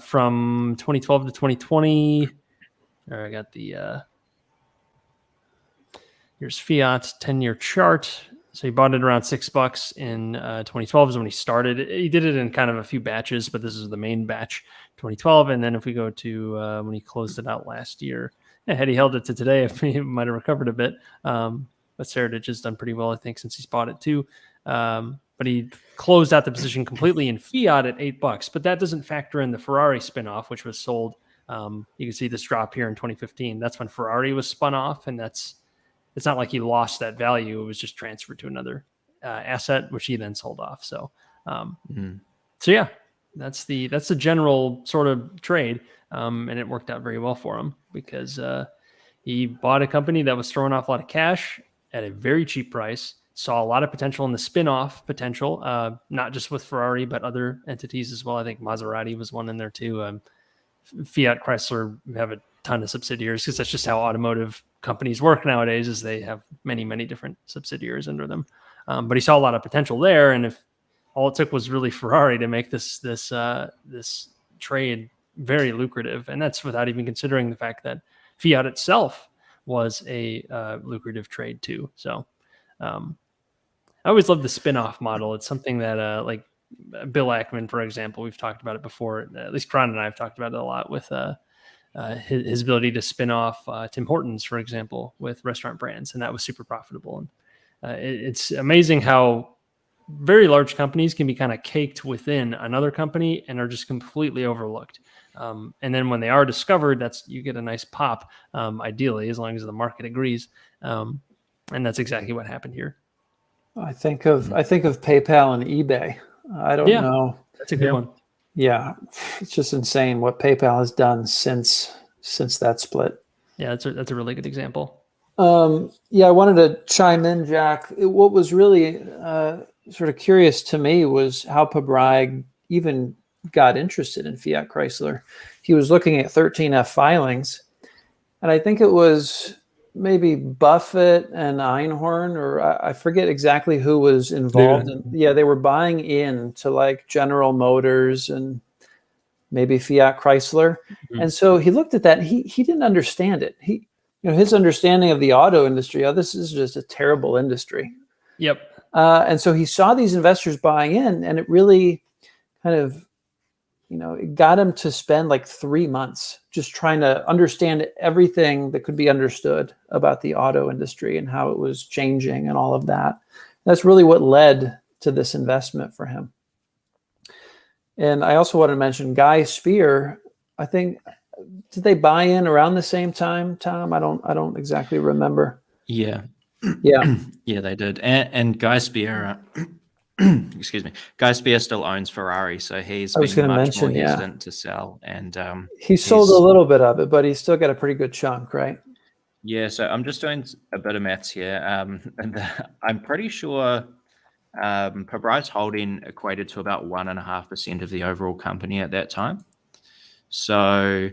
from 2012 to 2020, I got the here's Fiat 10-year chart. So he bought it around $6 in 2012 is when he started. He did it in kind of a few batches, but this is the main batch, 2012. And then if we go to when he closed it out last year, had he held it to today, he might have recovered a bit. But Seritage has done pretty well, I think, since he's bought it too. But he closed out the position completely in Fiat at $8. But that doesn't factor in the Ferrari spinoff, which was sold. You can see this drop here in 2015. That's when Ferrari was spun off, and it's not like he lost that value. It was just transferred to another asset, which he then sold off. So, so yeah, that's the general sort of trade. And it worked out very well for him because he bought a company that was throwing off a lot of cash at a very cheap price, saw a lot of potential in the spin-off potential, not just with Ferrari, but other entities as well. I think Maserati was one in there too. Fiat Chrysler have a ton of subsidiaries because that's just how automotive companies work nowadays, is they have many, many different subsidiaries under them. But he saw a lot of potential there. And if all it took was really Ferrari to make this trade very lucrative, and that's without even considering the fact that Fiat itself was a lucrative trade too. So I always love the spin-off model. It's something that like Bill Ackman, for example, we've talked about it before. At least Kron and I have talked about it a lot with his ability to spin off Tim Hortons, for example, with restaurant brands, and that was super profitable. And it's amazing how very large companies can be kind of caked within another company and are just completely overlooked. And then when they are discovered, you get a nice pop, ideally, as long as the market agrees. And that's exactly what happened here. I think of PayPal and eBay. I don't know. That's a good one. Yeah, it's just insane what PayPal has done since that split. Yeah, that's a really good example. I wanted to chime in, Jack. What was really sort of curious to me was how Pabrai even got interested in Fiat Chrysler. He was looking at 13F filings, and I think it was maybe Buffett and Einhorn, or I forget exactly who was involved. They were buying in to like General Motors and maybe Fiat Chrysler. Mhm. And so he looked at that and he didn't understand it. His understanding of the auto industry, this is just a terrible industry. Yep. And so he saw these investors buying in, and it really kind of, it got him to spend like 3 months just trying to understand everything that could be understood about the auto industry and how it was changing and all of that. That's really what led to this investment for him. And I also wanted to mention Guy Spear. I think, did they buy in around the same time, Tom? I don't exactly remember. Yeah. Yeah. Yeah, they did. And Guy Spear, excuse me, Guy Spear still owns Ferrari, so he's been much more hesitant to sell. And he sold a little bit of it, but he's still got a pretty good chunk, right? Yeah, so I'm just doing a bit of maths here. And I'm pretty sure Pabrai's holding equated to about 1.5% of the overall company at that time. So,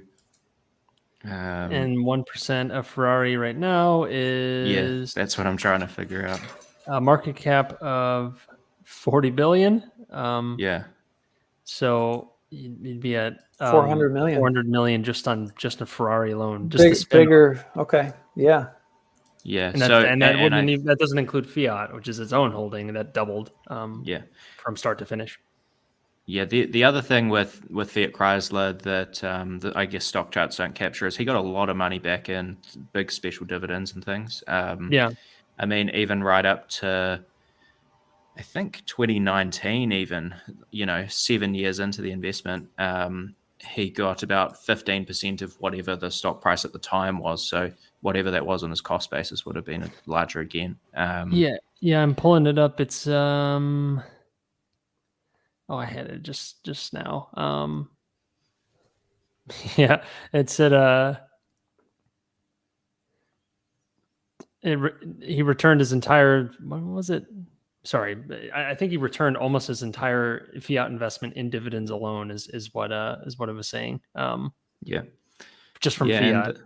and 1% of Ferrari right now is that's what I'm trying to figure out. A market cap of 40 billion. Yeah. So you'd be at 400 million. 400 million just a Ferrari alone. Bigger. Okay. Yeah. Yeah. And that doesn't include Fiat, which is its own holding that doubled. From start to finish. Yeah. The other thing with Fiat Chrysler that I guess stock charts don't capture is he got a lot of money back in big special dividends and things. I mean, even right up to, I think 2019, even, 7 years into the investment, he got about 15% of whatever the stock price at the time was. So whatever that was on his cost basis would have been larger again. Yeah, I'm pulling it up. It's I had it just now. Yeah, it said he returned his entire, what was it? Sorry, I think he returned almost his entire Fiat investment in dividends alone is what it was saying. Just from Fiat.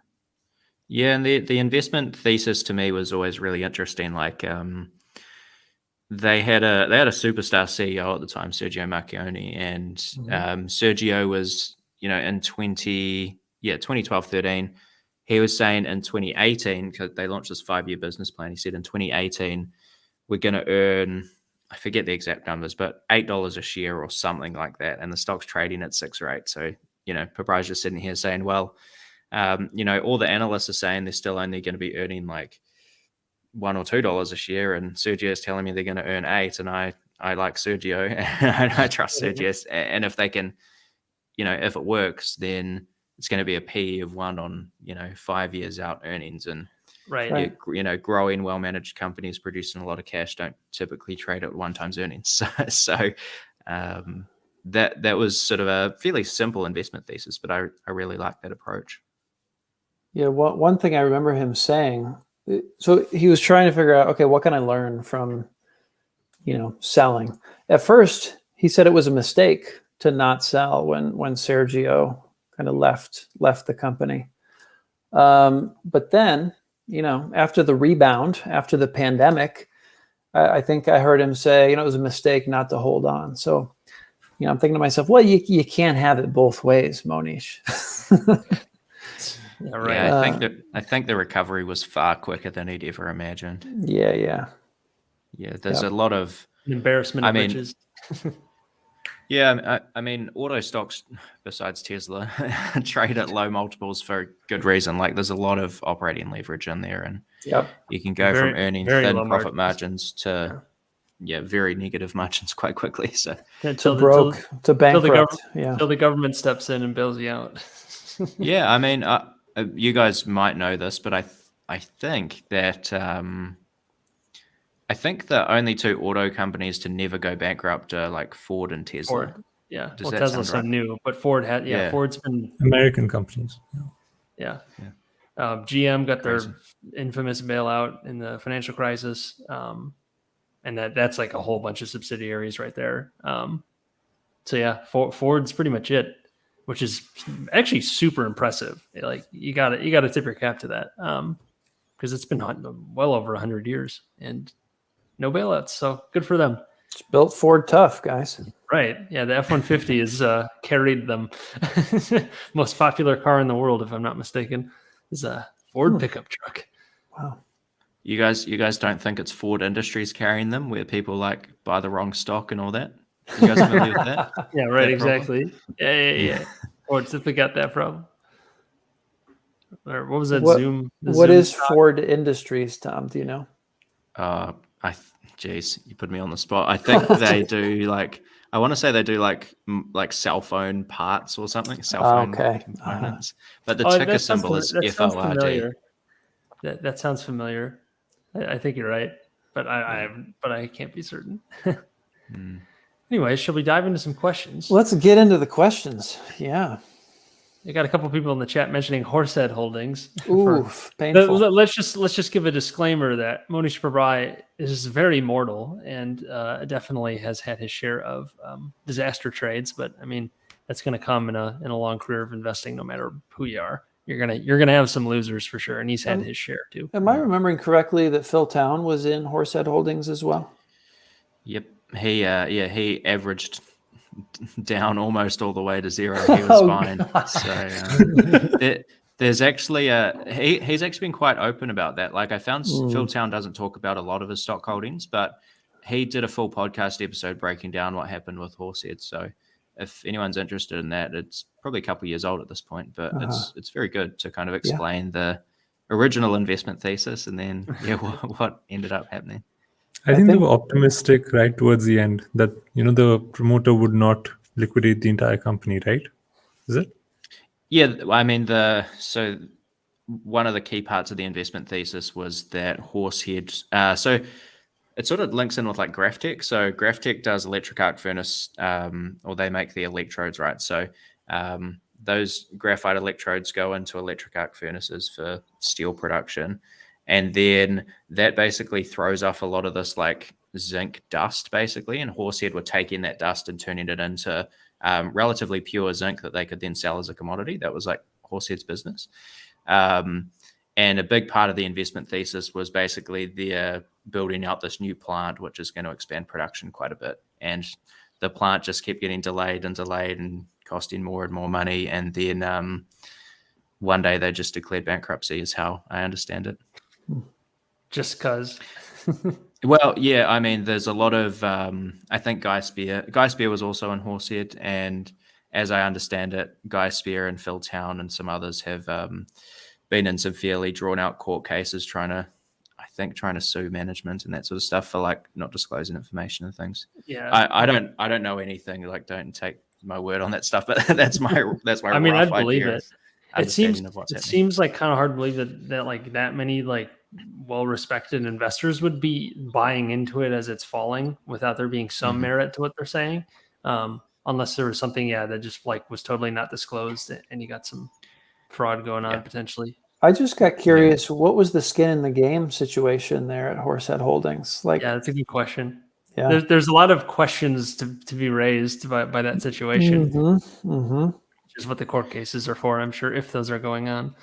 And the investment thesis to me was always really interesting. Like they had a superstar CEO at the time, Sergio Marchionne, and Sergio was in 2012-13. He was saying in 2018, because they launched this 5-year business plan, he said in 2018, we're going to earn, I forget the exact numbers, but $8 a share or something like that. And the stock's trading at 6 or 8. So, Pabrai's just sitting here saying, well, all the analysts are saying they're still only going to be earning like $1 or $2 a share. And Sergio's telling me they're going to earn 8. And I like Sergio and I trust Sergio. And if they can, if it works, then it's going to be a PE of 1 on, 5 years out earnings. And right. Growing, well-managed companies producing a lot of cash don't typically trade at 1 times earnings. So that was sort of a fairly simple investment thesis, but I really like that approach. Yeah, one thing I remember him saying, so he was trying to figure out, okay, what can I learn from, selling? At first, he said it was a mistake to not sell when Sergio kind of left the company. But then, after the rebound, after the pandemic, I think I heard him say, it was a mistake not to hold on. So, I'm thinking to myself, well, you can't have it both ways, Mohnish. Yeah, right. Yeah, I think the recovery was far quicker than he'd ever imagined. Yeah. There's a lot of an embarrassment of riches. Yeah, I mean, auto stocks, besides Tesla, trade at low multiples for a good reason. Like, there's a lot of operating leverage in there, and you can go from earning thin profit margins to very negative margins quite quickly. So to bankrupt. Until the government steps in and bails you out. Yeah, I mean, you guys might know this, but I think that I think the only 2 auto companies to never go bankrupt are like Ford and Tesla. Ford. Yeah, Tesla's so new, but Ford had. Yeah, Ford's been American companies. Yeah. GM got their infamous bailout in the financial crisis, and that's like a whole bunch of subsidiaries right there. So yeah, Ford's pretty much it, which is actually super impressive. Like you got to tip your cap to that, because it's been well over 100 years and no bailouts. So good for them. It's built Ford tough, guys. Right. Yeah, the F-150 has carried them. Most popular car in the world, if I'm not mistaken, is a Ford pickup truck. Wow. You guys don't think it's Ford Industries carrying them, where people like buy the wrong stock and all that? You guys familiar with that? Yeah, right, That exactly. Yeah. Ford definitely got that problem. Or what was that What- Zoom? What Zoom is stock? Ford Industries, Tom? Do you know? Geez, you put me on the spot. I think they do I want to say they do like cell phone parts or something, cell phone Okay. components. But the Oh, ticker symbol is that sounds FORD. familiar. That sounds familiar. I think you're right, but I can't be certain. Anyway, shall we dive into some questions? Let's get into the questions. Yeah. I got a couple people in the chat mentioning Horsehead Holdings. Oof, painful. Let's just give a disclaimer that Mohnish Pabrai is very mortal and definitely has had his share of disaster trades. But I mean, that's going to come in a long career of investing, no matter who you are. You're gonna have some losers for sure, and he's had his share too. Am I remembering correctly that Phil Town was in Horsehead Holdings as well? Yep. He averaged down almost all the way to zero. He was fine. So there's actually he's actually been quite open about that. Like I found Phil Town doesn't talk about a lot of his stock holdings, but he did a full podcast episode breaking down what happened with Horsehead. So if anyone's interested in that, it's probably a couple of years old at this point, but it's very good to kind of explain the original investment thesis and then what ended up happening. I think they were optimistic right towards the end that the promoter would not liquidate the entire company, right? Is it? Yeah, I mean so one of the key parts of the investment thesis was that Horsehead. So it sort of links in with like Graphtec. So Graphtec does electric arc furnace, or they make the electrodes, right? So those graphite electrodes go into electric arc furnaces for steel production. And then that basically throws off a lot of this like zinc dust, basically. And Horsehead were taking that dust and turning it into relatively pure zinc that they could then sell as a commodity. That was like Horsehead's business. And a big part of the investment thesis was basically they're building out this new plant, which is going to expand production quite a bit. And the plant just kept getting delayed and costing more and more money. And then one day they just declared bankruptcy is how I understand it. Just because. Well, yeah, I mean, there's a lot of, I think Guy Spear was also in Horsehead, and as I understand it, Guy Spear and Phil Town and some others have been in some fairly drawn out court cases trying to sue management and that sort of stuff for like not disclosing information and things. Yeah. I don't know anything, like don't take my word on that stuff, but that's my I mean, rough I'd believe idea it. of It seems understanding of what's happening. seems like kind of hard to believe that like that many like well-respected investors would be buying into it as it's falling without there being some merit to what they're saying, unless there was something that just like was totally not disclosed and you got some fraud going on potentially. I just got curious. What was the skin in the game situation there at Horsehead Holdings? Like, Yeah, that's a good question. Yeah. There's a lot of questions to be raised by that situation, which is what the court cases are for, I'm sure, if those are going on.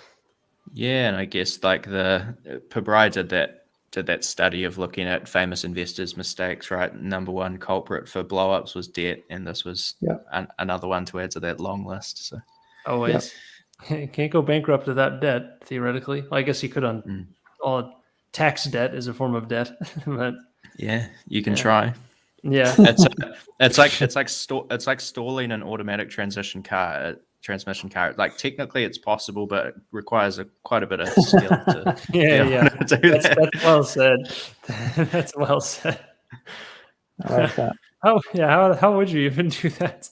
Yeah, and I guess like the Pabrai did that study of looking at famous investors' mistakes, right? Number one culprit for blowups was debt, and this was another one to add to that long list. So always can't go bankrupt without debt, theoretically. Well, I guess you could on all tax debt is a form of debt, but yeah, you can try. Yeah, it's like stalling an automatic transmission car. Like technically it's possible, but it requires quite a bit of skill to do that. That's well said. That's well said. I like that. How would you even do that?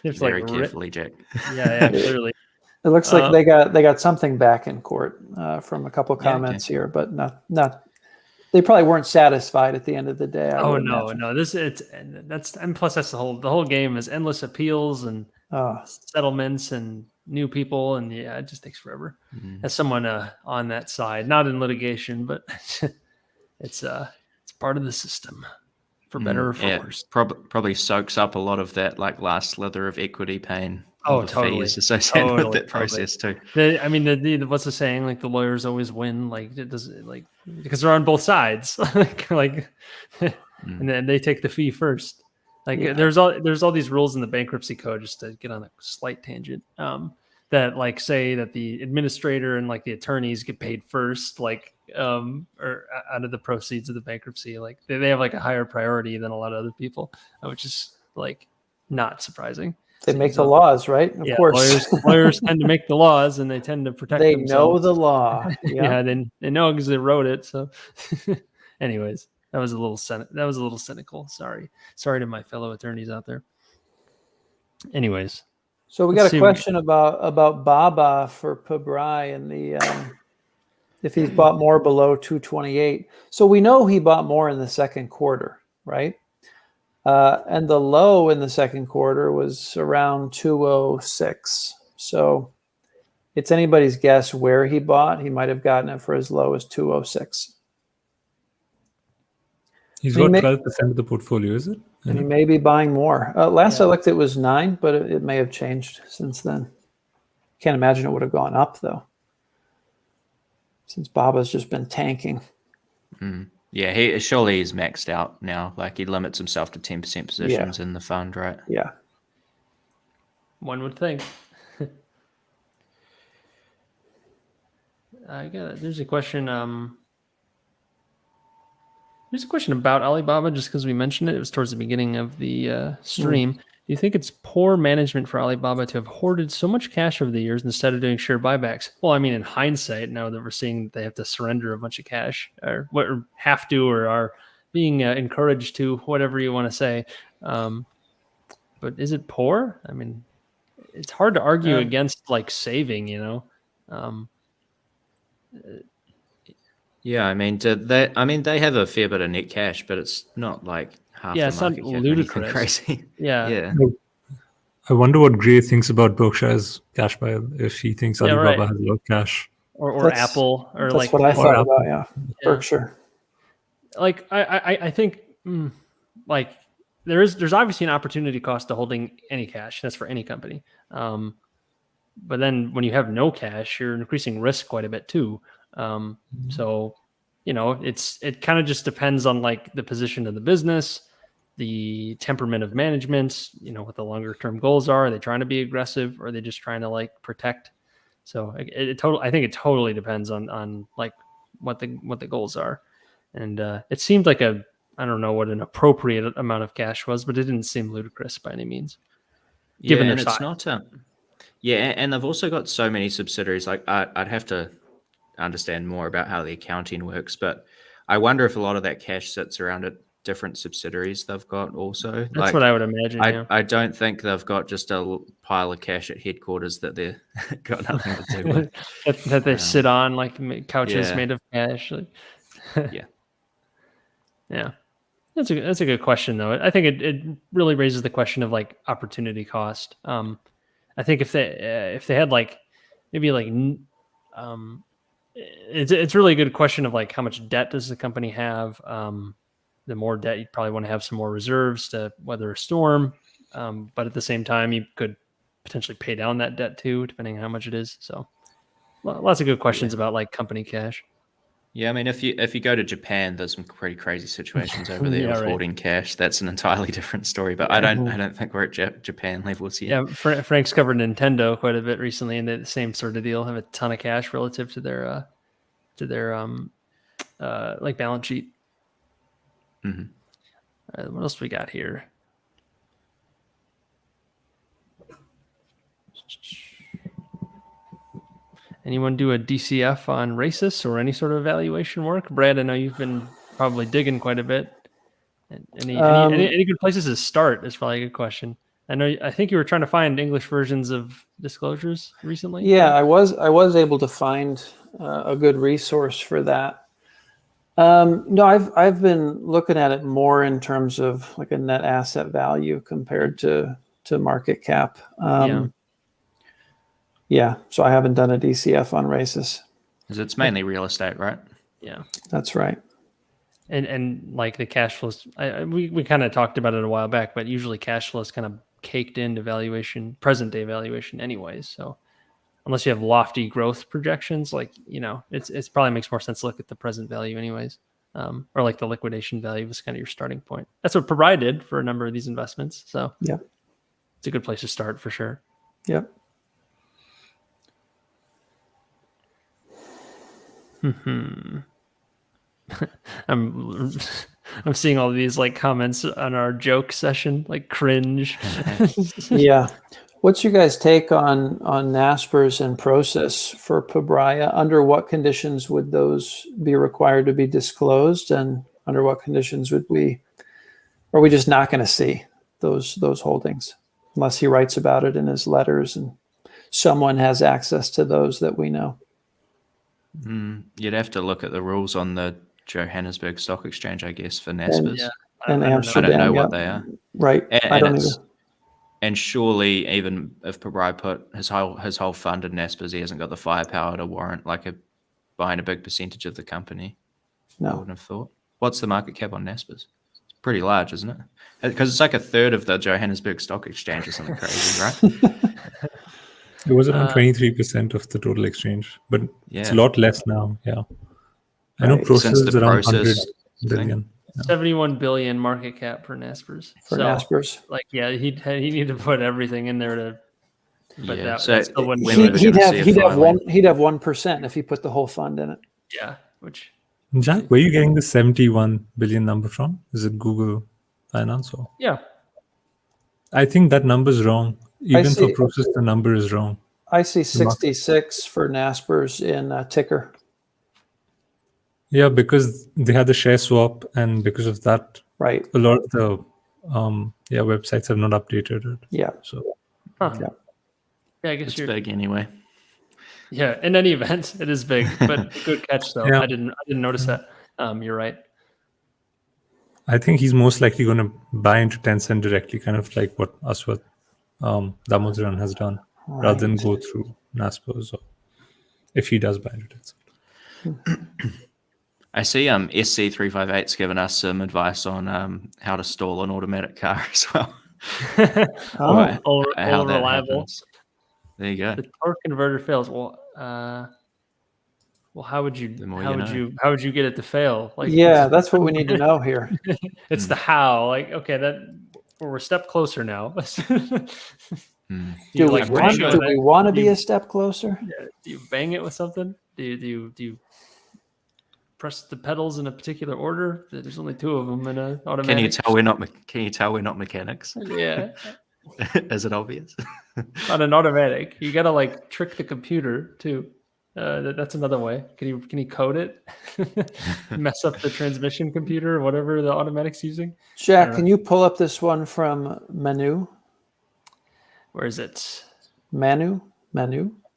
Very carefully, Jack. Yeah, clearly. It looks like they got something back in court from a couple comments here, but not. They probably weren't satisfied at the end of the day. No. And plus that's the whole game is endless appeals and settlements and new people, and it just takes forever. As someone on that side, not in litigation, but it's part of the system, for better or for worse. Probably soaks up a lot of that like last slither of equity pain. Totally. Fees associated with that process too. I mean, what's the saying? Like the lawyers always win. Like it does, like because they're on both sides. And then they take the fee first. Like Yeah. there's all these rules in the bankruptcy code, just to get on a slight tangent, that like say that the administrator and like the attorneys get paid first, like or out of the proceeds of the bankruptcy. Like they have like a higher priority than a lot of other people, which is like not surprising. They make the laws, right? Of course. Lawyers tend to make the laws, and they tend to protect They themselves. know the law. Yeah, they know because they wrote it. So, anyways, that was a little cynical. Sorry to my fellow attorneys out there. Anyways, So we got a question about Baba for Pabrai and the if he's bought more below 228. So we know he bought more in the second quarter, right? And the low in the second quarter was around 206. So it's anybody's guess where he bought. He might have gotten it for as low as 206. He's got 12% of the portfolio, is it? And he may be buying more. Last I looked, it was 9, but it may have changed since then. Can't imagine it would have gone up, though, since Baba's just been tanking. Yeah, he's maxed out now. Like he limits himself to 10% positions in the fund, right? Yeah. One would think. There's a question. There's a question about Alibaba, just because we mentioned it. It was towards the beginning of the stream. Do you think it's poor management for Alibaba to have hoarded so much cash over the years instead of doing share buybacks? Well, I mean, in hindsight, now that we're seeing they have to surrender a bunch of cash, or have to, or are being encouraged to, whatever you want to say. But is it poor? I mean, it's hard to argue against like saving, you know. Yeah, I mean, they have a fair bit of net cash, but it's not like half the it's not market cap, ludicrous. crazy. Yeah. I wonder what Gray thinks about Berkshire's cash pile, if he thinks Alibaba has a lot of cash. Or Apple, or that's like what I thought about, Berkshire. Like I think like there's obviously an opportunity cost to holding any cash. That's for any company. But then when you have no cash, you're increasing risk quite a bit too. So, you know, it kind of just depends on like the position of the business, the temperament of management, you know, what the longer term goals are. Are they trying to be aggressive, or are they just trying to like protect? So I think it totally depends on like what the goals are. And it seemed like I don't know what an appropriate amount of cash was, but it didn't seem ludicrous by any means. Given their size. It's not. And they've also got so many subsidiaries. Like I'd have to understand more about how the accounting works, but I wonder if a lot of that cash sits around at different subsidiaries they've got also. That's what I would imagine. I don't think they've got just a pile of cash at headquarters that they've got nothing to do with. that they sit on like couches made of cash. Like, yeah. That's a good question though. I think it really raises the question of like opportunity cost. I think if they had like maybe like it's really a good question of like how much debt does the company have. The more debt, you'd probably want to have some more reserves to weather a storm. But at the same time, you could potentially pay down that debt too, depending on how much it is. So lots of good questions about like company cash. Yeah, I mean, if you go to Japan, there's some pretty crazy situations over there with hoarding cash. That's an entirely different story. But I don't think we're at Japan levels yet. Yeah, Frank's covered Nintendo quite a bit recently, and the same sort of deal. Have a ton of cash relative to their like balance sheet. Mm-hmm. What else we got here? Anyone do a DCF on Racis or any sort of evaluation work? Brad, I know you've been probably digging quite a bit. Any good places to start is probably a good question. I think you were trying to find English versions of disclosures recently. Yeah, I was able to find a good resource for that. No, I've been looking at it more in terms of like a net asset value compared to market cap. Yeah, so I haven't done a DCF on Racis. Because it's mainly real estate, right? Yeah, that's right. And like the cash flows, we kind of talked about it a while back, but usually cash flow is kind of caked into valuation, present day valuation anyways. So unless you have lofty growth projections, like, you know, it's probably makes more sense to look at the present value anyways. or like the liquidation value was kind of your starting point. That's what Pabrai did for a number of these investments. So yeah, it's a good place to start for sure. yep. I'm seeing all these like comments on our joke session, like cringe. Yeah. What's your guys' take on NASPERS and process for Pabrai? Under what conditions would those be required to be disclosed, and under what conditions are we just not going to see those holdings unless he writes about it in his letters and someone has access to those that we know? You'd have to look at the rules on the Johannesburg Stock Exchange, I guess, for NASPERS. And Amsterdam. I don't know what they are. Right. I don't either. And surely, even if Pabrai put his whole fund in NASPERS, he hasn't got the firepower to warrant buying a big percentage of the company. No. I wouldn't have thought. What's the market cap on NASPERS? It's pretty large, isn't it? Because it's like a third of the Johannesburg Stock Exchange or something crazy, right? It was around 23% of the total exchange, but it's a lot less now. Yeah, I know process is around 100 billion. 71 billion market cap for NASPERS. NASPERS. Like, yeah, he need to put everything in there to. But that still wouldn't. He'd have 1% if he put the whole fund in it. Yeah, which. Jack, where are you getting the 71 billion number from? Is it Google Finance or? Yeah. I think that number is wrong. Even for process, the number is wrong. I see 66 for NASPERS in ticker. Yeah, because they had the share swap, and because of that, right, a lot of the websites have not updated it. Yeah. So. Yeah, I guess it's big anyway. Yeah, in any event, it is big, but good catch though. Yeah. I didn't notice that. You're right. I think he's most likely going to buy into Tencent directly, kind of like what Damodaran has done, rather than go through NASPERS, or if he does buy into Tencent. I see SC358's given us some advice on how to stall an automatic car as well. All reliable. Happens. There you go. The torque converter fails. Well, how would you get it to fail? Like, yeah, that's what we need to know here. It's the how. Like, okay, we're a step closer now. Do we want to be a step closer? Yeah, do you bang it with something? Do you press the pedals in a particular order? There's only two of them in an automatic. Can you tell we're not mechanics? Yeah. Is it obvious? On an automatic, you gotta like trick the computer too. That's another way. Can you code it? Mess up the transmission computer or whatever the automatic's using? Jack, can you pull up this one from Manu? Where is it? Manu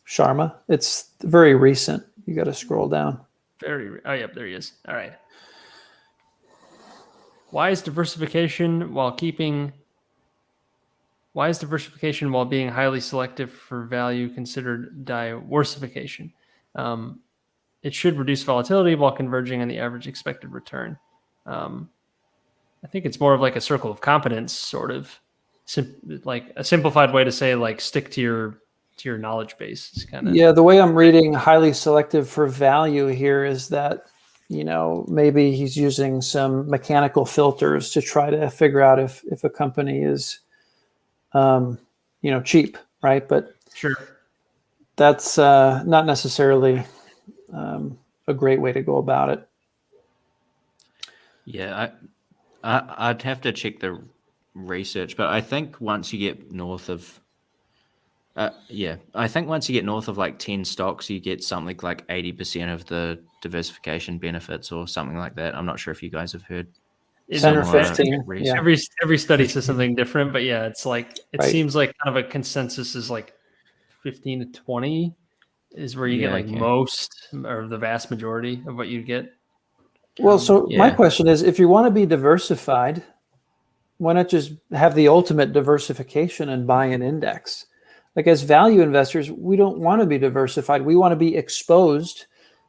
Sharma. It's very recent. You got to scroll down. Yep, there he is. All right. Why is diversification while being highly selective for value considered diversification? It should reduce volatility while converging on the average expected return. I think it's more of like a circle of competence, sort of like a simplified way to say, like, stick to your knowledge base. It's kind of, yeah, the way I'm reading highly selective for value here is that, maybe he's using some mechanical filters to try to figure out if a company is cheap, right? But sure, that's not necessarily a great way to go about it. Yeah, I'd have to check the research, but I think once you get north of like 10 stocks, you get something like 80% of the diversification benefits or something like that. I'm not sure if you guys have heard. 10 or 15. Yeah. Every study says something different, but yeah, it's like seems like kind of a consensus is like 15 to 20 is where you get most or the vast majority of what you get. Well, my question is, if you want to be diversified, why not just have the ultimate diversification and buy an index? Like, as value investors, we don't want to be diversified. We want to be exposed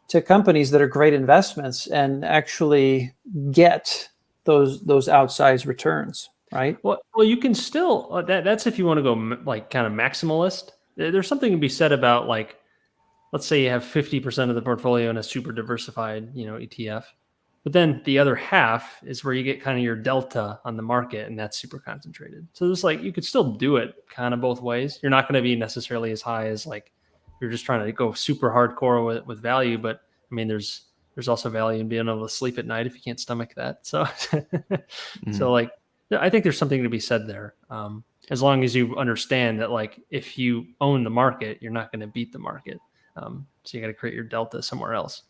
to companies that are great investments and actually get those outsized returns, right? Well, you can still that's if you want to go like kind of maximalist. There's something to be said about, like, let's say you have 50% of the portfolio in a super diversified, ETF. But then the other half is where you get kind of your delta on the market, and that's super concentrated. So there's like, you could still do it kind of both ways. You're not going to be necessarily as high as like you're just trying to go super hardcore with value. But I mean, there's also value in being able to sleep at night if you can't stomach that. So, so like, I think there's something to be said there. As long as you understand that, like, if you own the market, you're not going to beat the market. So you got to create your delta somewhere else.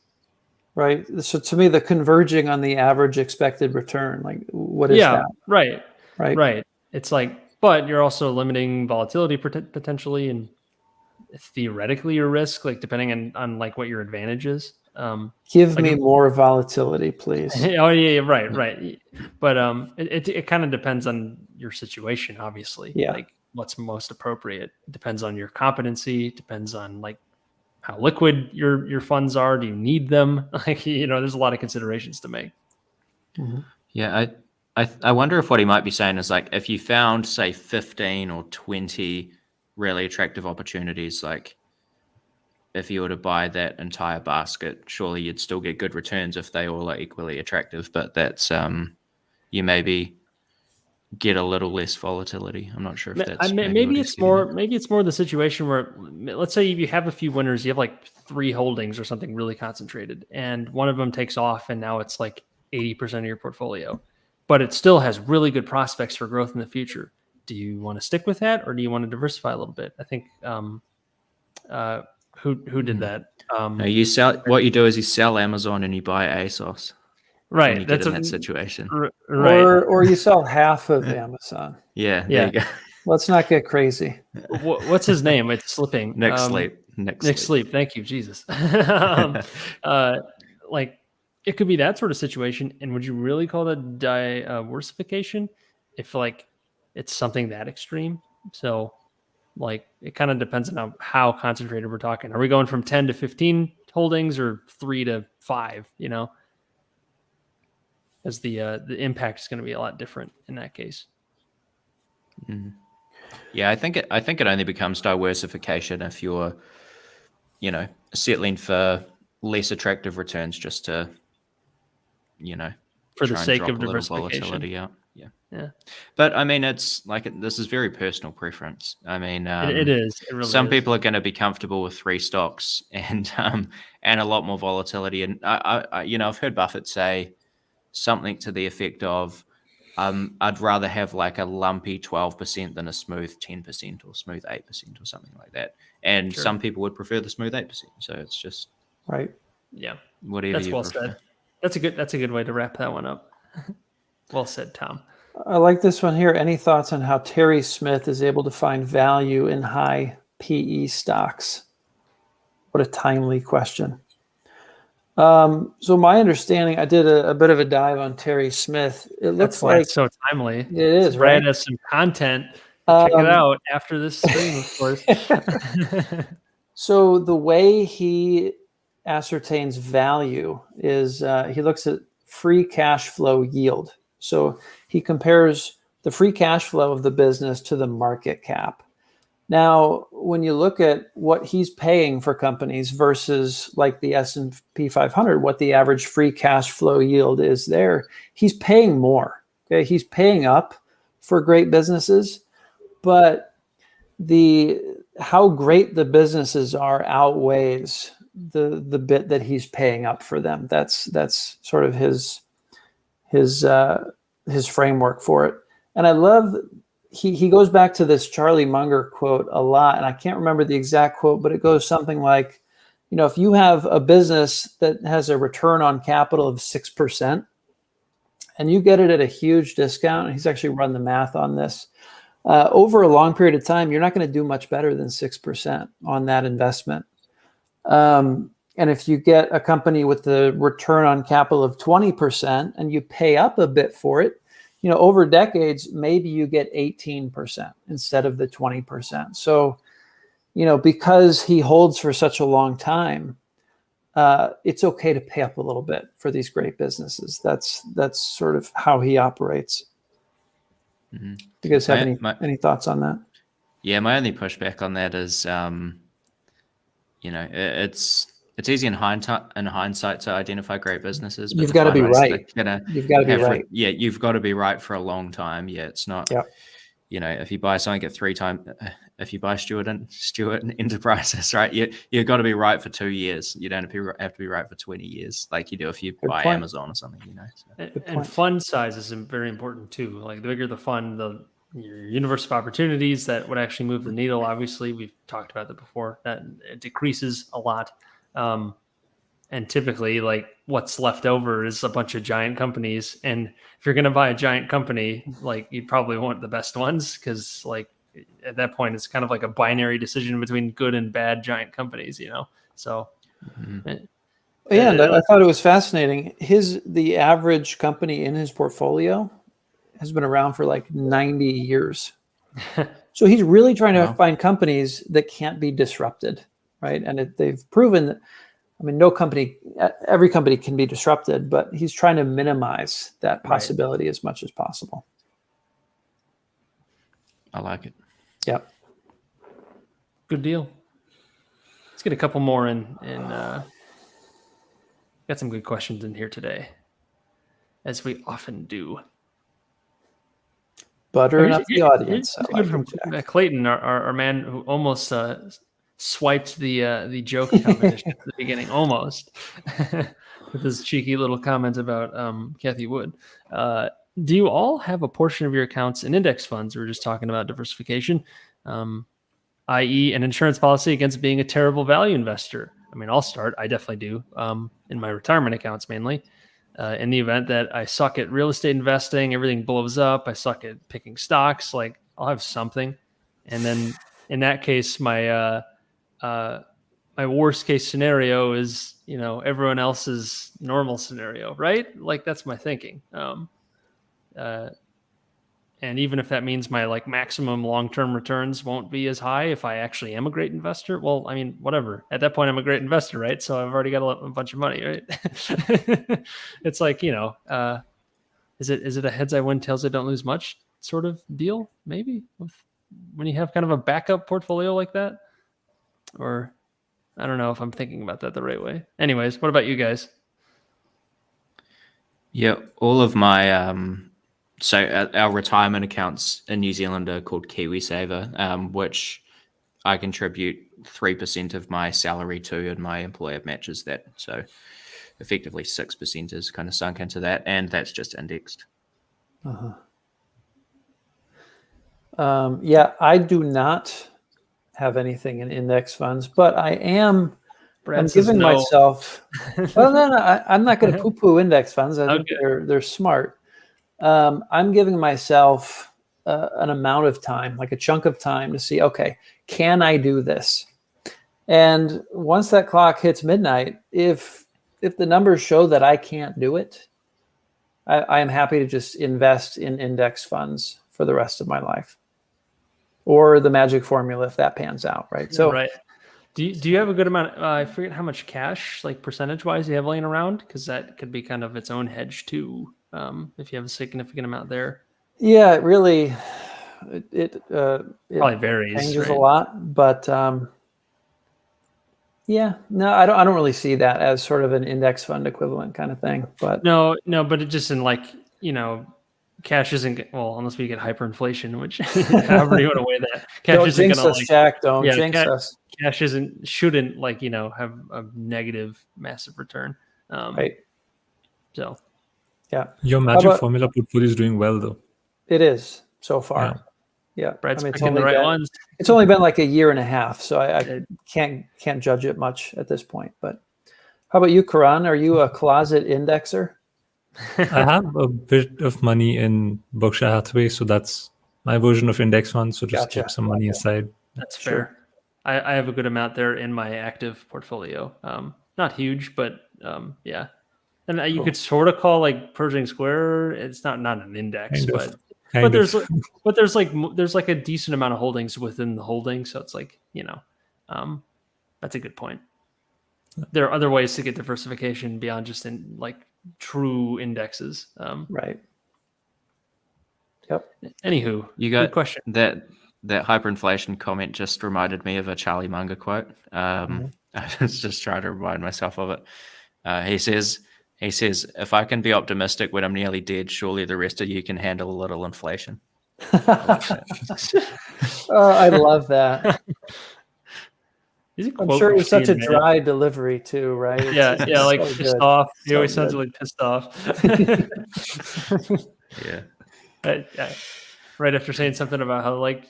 Right. So to me, the converging on the average expected return, like what is that? Right. It's like, but you're also limiting volatility potentially, and theoretically your risk, like depending on like what your advantage is. Give me more volatility, please. Oh yeah, right. But it kind of depends on your situation, obviously. Yeah. Like what's most appropriate. It depends on your competency. It depends on like how liquid your funds are. Do you need them? Like, there's a lot of considerations to make. Mm-hmm. Yeah, I wonder if what he might be saying is like, if you found say 15 or 20 really attractive opportunities, like if you were to buy that entire basket, surely you'd still get good returns if they all are equally attractive. But that's you maybe get a little less volatility. I'm not sure if that's maybe it's more the situation where, let's say you have a few winners, you have like 3 holdings or something really concentrated, and one of them takes off, and now it's like 80% of your portfolio, but it still has really good prospects for growth in the future. Do you want to stick with that, or do you want to diversify a little bit? I think who did that? No, you sell. What you do is you sell Amazon and you buy ASOS. Right. When you get in that situation. Right. Or you sell half of Amazon. Yeah. There you go. Let's not get crazy. What's his name? It's slipping. Nick Sleep. Thank you, Jesus. Like, it could be that sort of situation. And would you really call that diversification if like it's something that extreme? So like, it kind of depends on how concentrated we're talking. Are we going from 10 to 15 holdings or 3 to 5, as the impact is going to be a lot different in that case. Mm. Yeah, I think it only becomes diversification if you're, settling for less attractive returns just to, for the sake of diversification. Volatility out. Yeah. But I mean, it's like, this is very personal preference. I mean, it is. It really some people are going to be comfortable with 3 stocks and a lot more volatility. And I've heard Buffett say something to the effect of, I'd rather have like a lumpy 12% than a smooth 10% or smooth 8% or something like that. And some people would prefer the smooth 8%. So it's just right. Yeah. Whatever That's you well prefer. said. That's a good way to wrap that one up. Well said, Tom. I like this one here. Any thoughts on how Terry Smith is able to find value in high PE stocks? What a timely question. So my understanding, I did a bit of a dive on Terry Smith. It looks like it's so timely. It is, Brad right? has some content. Check it out after this stream, of course. So the way he ascertains value is he looks at free cash flow yield. So he compares the free cash flow of the business to the market cap. Now, when you look at what he's paying for companies versus like the S&P 500, what the average free cash flow yield is there, he's paying more. Okay, he's paying up for great businesses, but how great the businesses are outweighs the bit that he's paying up for them. That's sort of his framework for it. And I love, he goes back to this Charlie Munger quote a lot, and I can't remember the exact quote, but it goes something like, if you have a business that has a return on capital of 6% and you get it at a huge discount, and he's actually run the math on this, over a long period of time, you're not going to do much better than 6% on that investment. And if you get a company with the return on capital of 20% and you pay up a bit for it, over decades, maybe you get 18% instead of the 20%. So, because he holds for such a long time, it's okay to pay up a little bit for these great businesses. That's sort of how he operates. Mm-hmm. Do you guys have any thoughts on that? it's easy in hindsight to identify great businesses. But You've got to be right. You've got to be right. You've got to be right for a long time. Yeah, it's not. Yeah. If you buy something at 3 times, if you buy Stuart Enterprises, right, you've got to be right for 2 years. You don't have to be right for 20 years, like you do if you buy Amazon or something. So. And fund size is very important too. Like the bigger the fund, your universe of opportunities that would actually move the needle. Obviously, we've talked about that before. That it decreases a lot. And typically, like what's left over is a bunch of giant companies. And if you're going to buy a giant company, like you probably want the best ones, because like at that point, it's kind of like a binary decision between good and bad giant companies, So, and I thought it was fascinating. The average company in his portfolio has been around for like 90 years. So he's really trying to find companies that can't be disrupted, right? And they've proven that. I mean, every company can be disrupted, but he's trying to minimize that possibility as much as possible. I like it. Yeah. Good deal. Let's get a couple more in. Got some good questions in here today, as we often do. Buttering up the audience. Good from Clayton, our man who almost swiped the joke competition at the beginning, almost, with his cheeky little comment about Kathy Wood. Do you all have a portion of your accounts in index funds? We're just talking about diversification, i.e. an insurance policy against being a terrible value investor. I mean, I'll start. I definitely do in my retirement accounts mainly. In the event that I suck at real estate investing, everything blows up, I suck at picking stocks, like I'll have something. And then in that case, my worst case scenario is, everyone else's normal scenario, right? Like that's my thinking. And even if that means my like maximum long-term returns won't be as high if I actually am a great investor, well, I mean, whatever. At that point, I'm a great investor, right? So I've already got a bunch of money, right? It's like, is it a heads I win, tails I don't lose much sort of deal? Maybe when you have kind of a backup portfolio like that, or I don't know if I'm thinking about that the right way. Anyways, what about you guys? Yeah, all of my so our retirement accounts in New Zealand are called KiwiSaver, which I contribute 3% of my salary to, and my employer matches that. So effectively 6% is kind of sunk into that, and that's just indexed. Yeah, I do not have anything in index funds, but I'm giving myself. Well, no, I'm not going to poo-poo index funds. I think they're smart. I'm giving myself an amount of time, like a chunk of time, to see, okay, can I do this? And once that clock hits midnight, if the numbers show that I can't do it, I am happy to just invest in index funds for the rest of my life, or the magic formula if that pans out, right? So, right. Do you have a good amount? I forget how much cash, like percentage-wise, you have laying around, because that could be kind of its own hedge too. If you have a significant amount there. Yeah, it really it probably varies. Changes a lot, but yeah, no, I don't really see that as sort of an index fund equivalent kind of thing. But no, but it just in like cash isn't unless we get hyperinflation, which however you want to weigh that. Cash don't isn't jinx us, Jack. Don't jinx us. Cash shouldn't like have a negative massive return. Right. So. Yeah. Your magic formula portfolio is doing well, though. It is so far. Yeah. Brad's picking the right ones. It's only been like a year and a half, so I can't judge it much at this point. But how about you, Karan? Are you a closet indexer? I have a bit of money in Berkshire Hathaway, so that's my version of index funds. So just keep some money aside. That's fair. I have a good amount there in my active portfolio. Not huge, but yeah. And you could sort of call like Pershing Square. It's not an index, but there's like a decent amount of holdings within the holding. So it's like, that's a good point. There are other ways to get diversification beyond just in like true indexes. Right. Yep. Anywho, you got good question. That hyperinflation comment just reminded me of a Charlie Munger quote. I was just trying to remind myself of it. He says, if I can be optimistic when I'm nearly dead, surely the rest of you can handle a little inflation. I like that. I love that. I'm sure he's such a dry delivery too, right? It's like so pissed off. He always sounds really pissed off. Yeah. Right after saying something about how, like,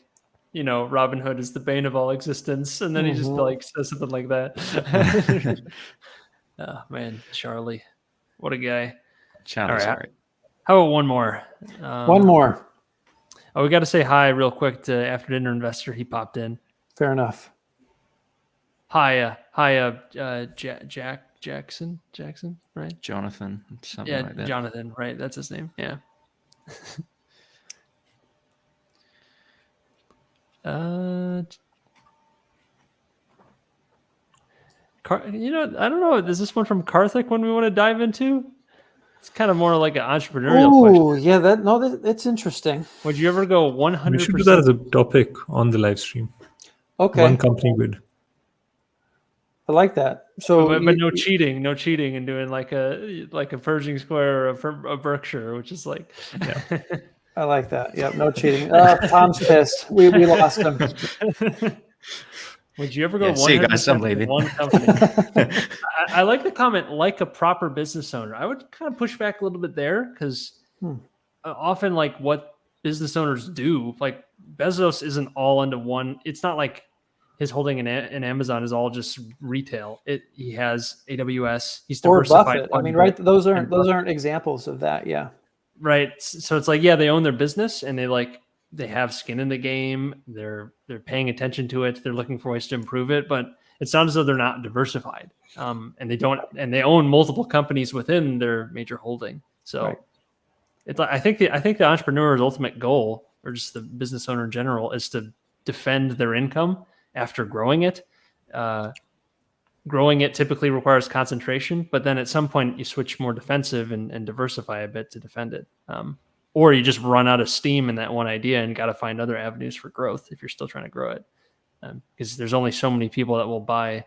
you know, Robin Hood is the bane of all existence, and then he just like says something like that. Oh man, Charlie, what a guy! Charlie's great. How about one more? One more. Oh, we got to say hi real quick to After Dinner Investor. He popped in. Fair enough. Hi, Jackson, right? Jonathan, something like that. Jonathan, right? That's his name. Yeah. You know, I don't know. Is this one from Karthik one we want to dive into? It's kind of more like an entrepreneurial question. Oh, yeah, that's interesting. Would you ever go 100%? We should do that as a topic on the live stream. Okay. One company would. I like that. So, but no cheating, and doing like a Pershing Square or a Berkshire, which is like. Yeah. I like that. Yep, no cheating. Tom's pissed. We lost him. Would you ever go 100% see you guys, I'm leaving. one company? I like the comment, like a proper business owner. I would kind of push back a little bit there because often, like, what business owners do, like Bezos isn't all into one. It's not like his holding in Amazon is all just retail. He has AWS. He's diversified. Or Buffett. I mean, right? Those aren't examples of that. Yeah. Right. So it's like, yeah, they own their business and they have skin in the game. They're paying attention to it. They're looking for ways to improve it, but it's not as though they're not diversified. And they own multiple companies within their major holding. So right. It's like, I think the entrepreneur's ultimate goal, or just the business owner in general, is to defend their income after growing it. Growing it typically requires concentration, but then at some point you switch more defensive and diversify a bit to defend it. Or you just run out of steam in that one idea and got to find other avenues for growth if you're still trying to grow it. Because there's only so many people that will buy,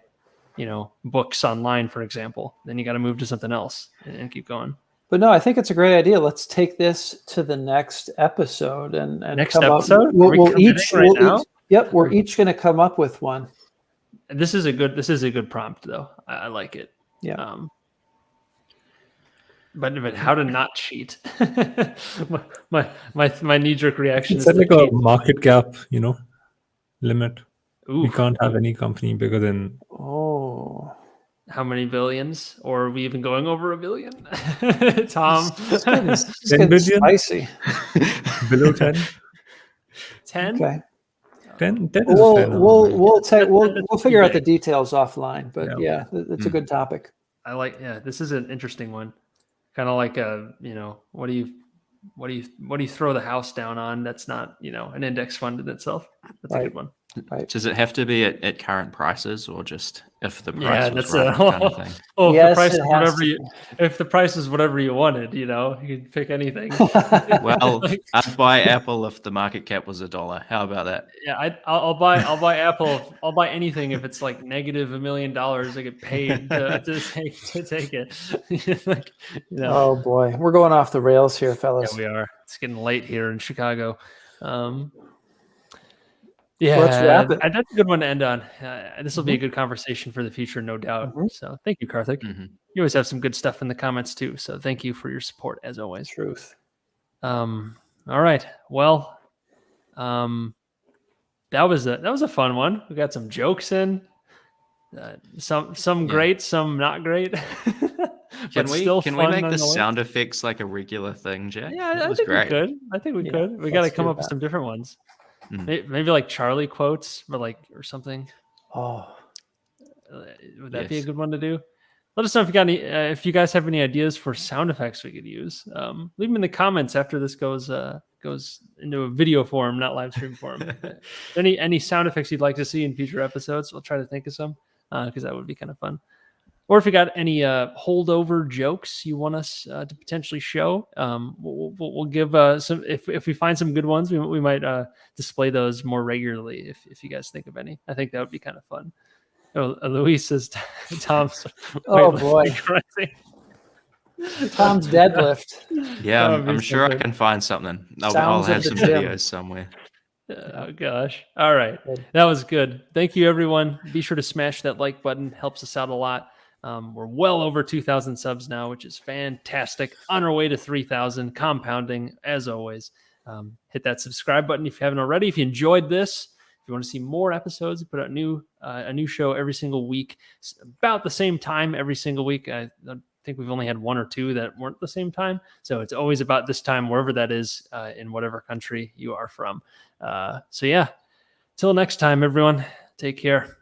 you know, books online, for example. Then you got to move to something else and keep going. But no, I think it's a great idea. Let's take this to the next episode and next episode. We're each going to come up with one. This is a good prompt though. I like it. Yeah. But how to not cheat? my knee-jerk reaction is like a market cap, you know, limit. Ooh. We can't have any company bigger than. Oh. How many billions? Or are we even going over $1 billion? Tom. 10 billion? Spicy. Below 10? 10? Okay. 10 is we'll figure out the details offline, but yeah, it's a good topic. I like, this is an interesting one. Kind of like what do you throw the house down on? That's not, an index fund in itself. That's a good one. Right. Does it have to be at current prices, or just if the price was right kind of thing? Well, yes, if the price is whatever you wanted, you can pick anything. Well, I'd buy Apple if the market cap was $1. How about that? Yeah, I'll buy Apple. I'll buy anything if it's like negative $1 million. I get paid to take it. Oh boy, we're going off the rails here, fellas. Yeah, we are. It's getting late here in Chicago. Yeah, let's wrap it. That's a good one to end on. This will be a good conversation for the future, no doubt. So thank you, Karthik. You always have some good stuff in the comments too. So thank you for your support as always. Truth. All right. Well, that was a fun one. We got some jokes in. Some great, some not great. Can we make the sound effects like a regular thing, Jack? Yeah, I think we could. We could. We got to come up with some different ones. Maybe like Charlie quotes, but or something. Oh, would that be a good one to do? Let us know if you got any. If you guys have any ideas for sound effects we could use, leave them in the comments after this goes into a video form, not live stream form. any sound effects you'd like to see in future episodes, we'll try to think of some because that would be kind of fun. Or if you got any holdover jokes you want us to potentially show, we'll give some. If we find some good ones, we might display those more regularly. If you guys think of any, I think that would be kind of fun. Oh, Luis says Tom's. Oh, boy. Crazy. Tom's deadlift. Yeah, That would be I'm sure I something. can find something. I'll Sounds of have the some gym. videos somewhere. Oh gosh. All right. That was good. Thank you, everyone. Be sure to smash that like button. Helps us out a lot. We're well over 2,000 subs now, which is fantastic. On our way to 3,000, compounding as always. Hit that subscribe button if you haven't already. If you enjoyed this, if you want to see more episodes, we put out a new show every single week, about the same time every single week. I think we've only had one or two that weren't the same time. So it's always about this time, wherever that is, in whatever country you are from. So yeah, till next time, everyone, take care.